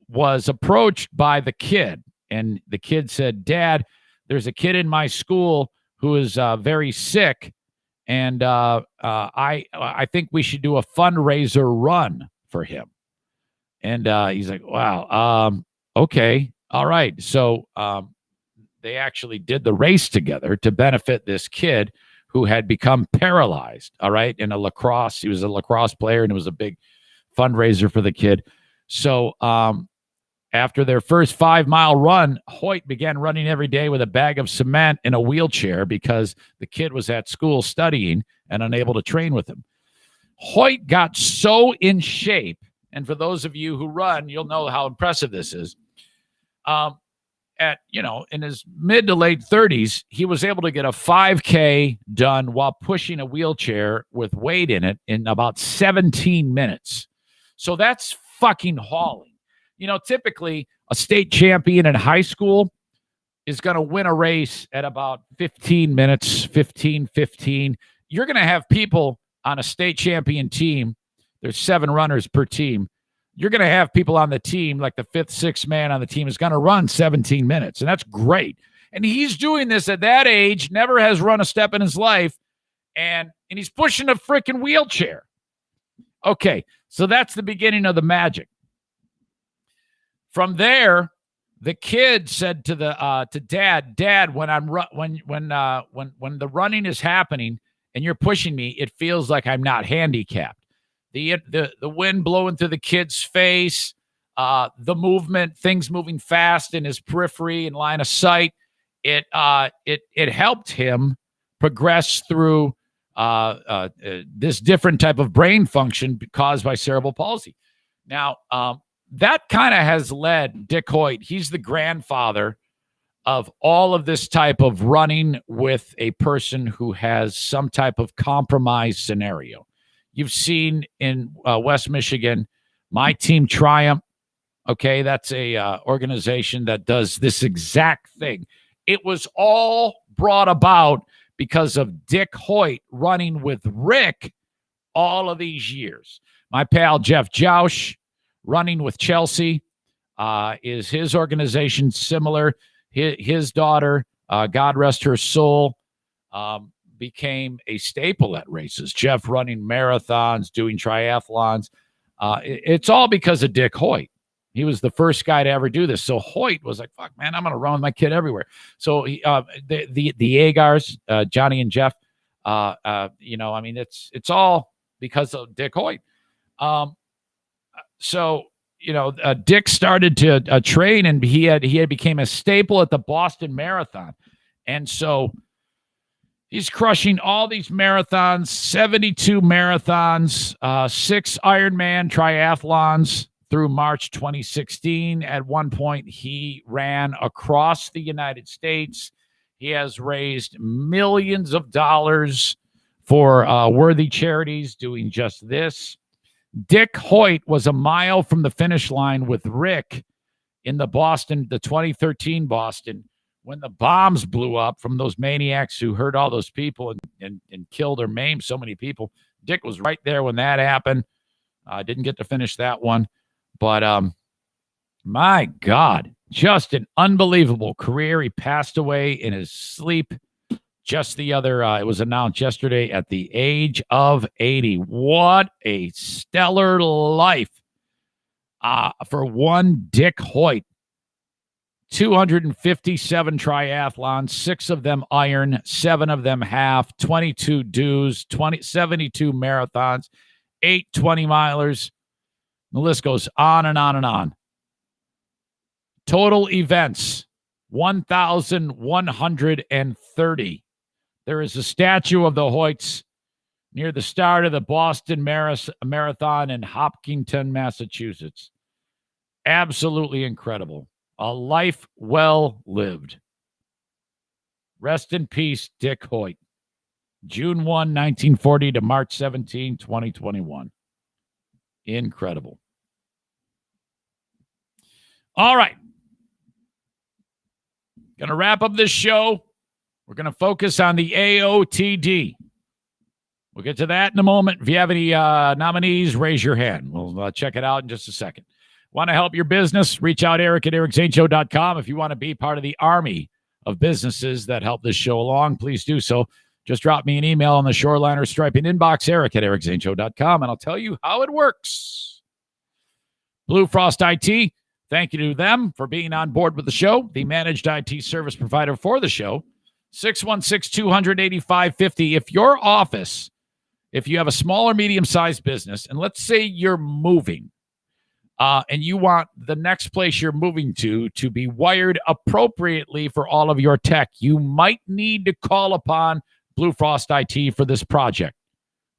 was approached by the kid. And the kid said, Dad, there's a kid in my school who is very sick, and I think we should do a fundraiser run for him. And he's like, wow, okay, all right. So they actually did the race together to benefit this kid who had become paralyzed, all right, in a lacrosse. He was a lacrosse player, and it was a big fundraiser for the kid. So after their first 5-mile run, Hoyt began running every day with a bag of cement in a wheelchair because the kid was at school studying and unable to train with him. Hoyt got so in shape, and for those of you who run, you'll know how impressive this is. In his mid to late 30s, he was able to get a 5K done while pushing a wheelchair with weight in it in about 17 minutes. So that's fucking hauling. Typically a state champion in high school is going to win a race at about 15 minutes, 15. You're going to have people on a state champion team. There's 7 runners per team. You're going to have people on the team, like the 5th, 6th man on the team is going to run 17 minutes. And that's great. And he's doing this at that age, never has run a step in his life. And he's pushing a freaking wheelchair. Okay. So that's the beginning of the magic. From there, the kid said to Dad, when the running is happening and you're pushing me, it feels like I'm not handicapped. The wind blowing through the kid's face, the movement, things moving fast in his periphery and line of sight, it helped him progress through this different type of brain function caused by cerebral palsy. Now, that kind of has led Dick Hoyt. He's the grandfather of all of this type of running with a person who has some type of compromised scenario. You've seen in West Michigan, my team Triumph. Okay, that's a organization that does this exact thing. It was all brought about because of Dick Hoyt running with Rick all of these years. My pal Jeff Joush, running with Chelsea, is his organization similar. His daughter, God rest her soul, became a staple at races. Jeff running marathons, doing triathlons. It's all because of Dick Hoyt. He was the first guy to ever do this. So Hoyt was like, fuck, man, I'm going to run with my kid everywhere. So the Agars, Johnny and Jeff, it's all because of Dick Hoyt. Dick started to train, and he had became a staple at the Boston Marathon. And so he's crushing all these marathons, 72 marathons, 6 Ironman triathlons through March 2016. At one point, he ran across the United States. He has raised millions of dollars for worthy charities doing just this. Dick Hoyt was a mile from the finish line with Rick in the 2013 Boston, when the bombs blew up from those maniacs who hurt all those people and killed or maimed so many people. Dick was right there when that happened. I didn't get to finish that one. But my God, just an unbelievable career. He passed away in his sleep just it was announced yesterday at the age of 80. What a stellar life for one Dick Hoyt. 257 triathlons, 6 of them iron, 7 of them half, 22 dues, 72 marathons, 8 20-milers. The list goes on and on and on. Total events, 1,130. There is a statue of the Hoyts near the start of the Boston Marathon in Hopkinton, Massachusetts. Absolutely incredible. A life well lived. Rest in peace, Dick Hoyt. June 1, 1940 to March 17, 2021. Incredible. All right. Going to wrap up this show. We're going to focus on the AOTD. We'll get to that in a moment. If you have any nominees, raise your hand. We'll check it out in just a second. Want to help your business? Reach out, Eric at ericzaneshow.com. If you want to be part of the army of businesses that help this show along, please do so. Just drop me an email on the Shoreliner Striping inbox, Eric at ericzaneshow.com, and I'll tell you how it works. Blue Frost IT, thank you to them for being on board with the show, the managed IT service provider for the show. 616-285-50. If your office, if you have a small or medium-sized business, and let's say you're moving, and you want the next place you're moving to be wired appropriately for all of your tech, you might need to call upon Blue Frost IT for this project.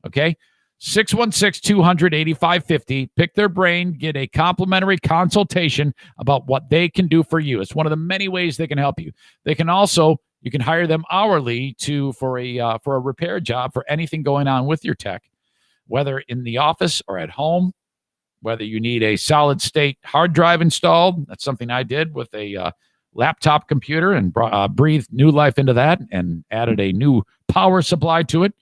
Okay? 616-285-50. Pick their brain, get a complimentary consultation about what they can do for you. It's one of the many ways they can help you. They can also, you can hire them hourly for a repair job for anything going on with your tech, whether in the office or at home. Whether you need a solid state hard drive installed, that's something I did with a laptop computer and breathed new life into that and added a new power supply to it.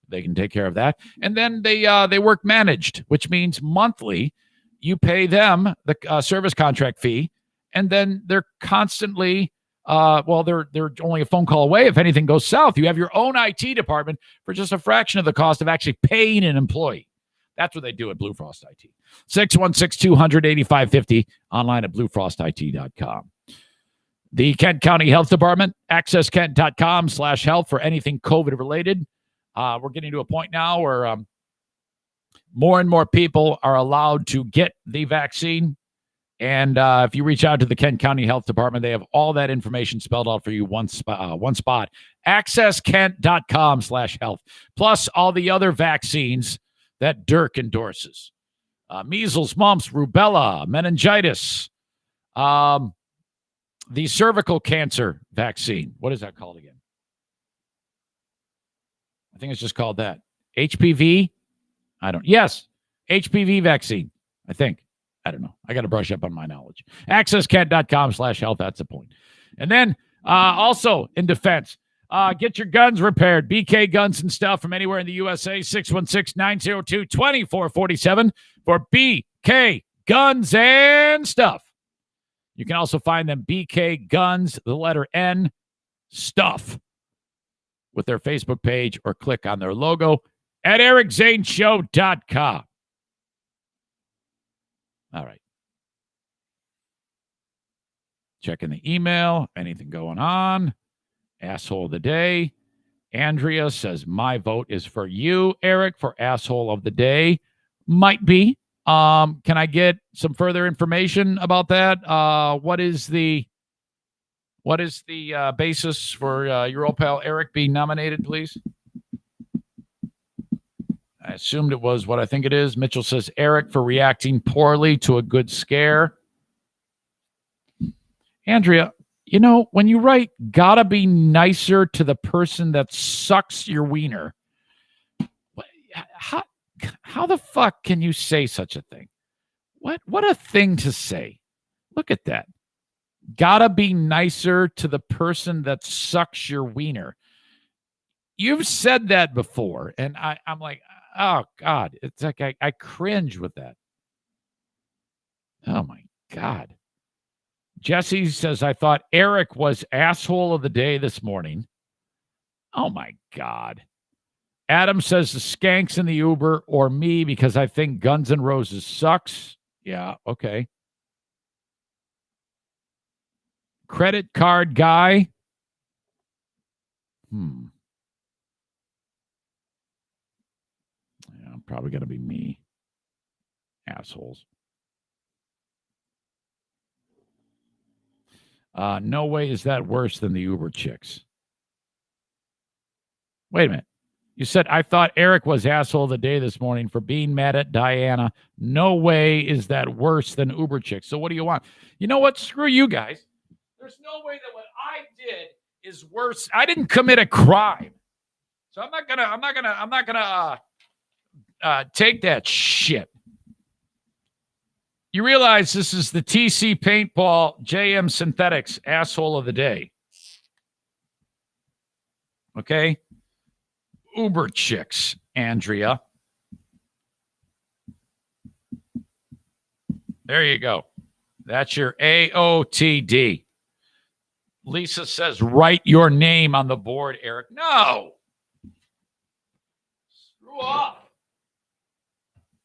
They can take care of that. And then they work managed, which means monthly you pay them the service contract fee, and then they're constantly they're only a phone call away. If anything goes south, you have your own IT department for just a fraction of the cost of actually paying an employee. That's what they do at Blue Frost IT. 616-285-50, online at bluefrostit.com. The Kent County Health Department, accesskent.com/health for anything COVID-related. We're getting to a point now where more and more people are allowed to get the vaccine. And if you reach out to the Kent County Health Department, they have all that information spelled out for you one spot. accesskent.com/health. Plus all the other vaccines that Dirk endorses. Measles, mumps, rubella, meningitis, the cervical cancer vaccine. What is that called again? I think it's just called that. HPV? Yes, HPV vaccine, I think. I don't know. I got to brush up on my knowledge. accesskent.com/health. That's the point. And then also in defense, get your guns repaired. BK Guns and Stuff from anywhere in the USA. 616-902-2447 for BK Guns and Stuff. You can also find them BK Guns, the letter N, Stuff, with their Facebook page, or click on their logo at ericzaneshow.com. All right. Checking the email. Anything going on? Asshole of the day. Andrea says, my vote is for you, Eric, for asshole of the day. Might be. Can I get some further information about that? What is the basis for your old pal Eric being nominated, please? I assumed it was what I think it is. Mitchell says, Eric for reacting poorly to a good scare. Andrea, you know, when you write, gotta be nicer to the person that sucks your wiener, how the fuck can you say such a thing? What a thing to say. Look at that. Gotta be nicer to the person that sucks your wiener. You've said that before, and I'm like, Oh, God. It's like I cringe with that. Oh, my God. Jesse says, I thought Eric was asshole of the day this morning. Oh, my God. Adam says the skanks in the Uber or me because I think Guns N' Roses sucks. Yeah, okay. Credit card guy. Yeah, probably going to be me. Assholes. No way is that worse than the Uber chicks. Wait a minute. You said, I thought Eric was asshole of the day this morning for being mad at Diana. No way is that worse than Uber chicks. So what do you want? You know what? Screw you guys. There's no way that what I did is worse. I didn't commit a crime. So I'm not gonna take that shit. You realize this is the TC Paintball JM Synthetics asshole of the day. Okay? Uber chicks, Andrea. There you go. That's your AOTD. Lisa says, write your name on the board, Eric. No. Screw off.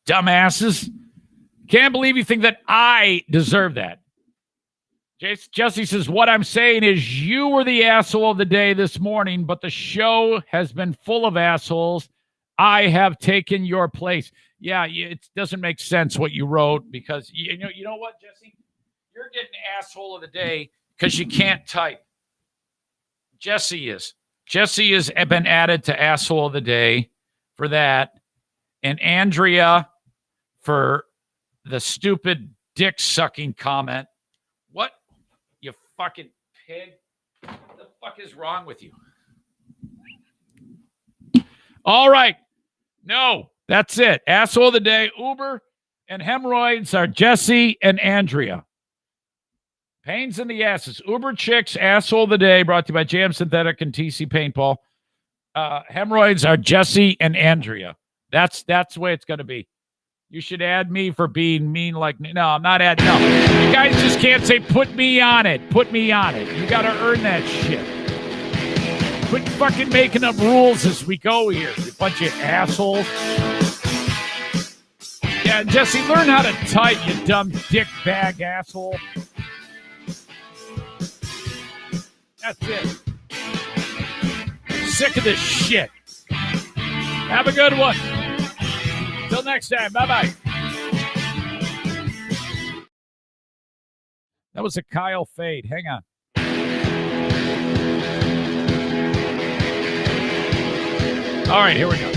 Dumbasses. Can't believe you think that I deserve that. Jesse says, what I'm saying is you were the asshole of the day this morning, but the show has been full of assholes. I have taken your place. Yeah, it doesn't make sense what you wrote because, you know what, Jesse? You're getting asshole of the day because you can't type. Jesse has been added to asshole of the day for that. And Andrea for the stupid dick-sucking comment. What? You fucking pig. What the fuck is wrong with you? All right. No, that's it. Asshole of the day, Uber and hemorrhoids are Jesse and Andrea. Pains in the asses. Uber chicks, asshole of the day, brought to you by Jam Synthetic and TC Paintball. Hemorrhoids are Jesse and Andrea. That's the way it's going to be. You should add me for being mean like... No, I'm not adding... No. You guys just can't say, put me on it. Put me on it. You got to earn that shit. Quit fucking making up rules as we go here, you bunch of assholes. Yeah, Jesse, learn how to type, you dumb dick bag asshole. That's it. Sick of this shit. Have a good one. Till next time. Bye-bye. That was a Kyle fade. Hang on. All right, here we go.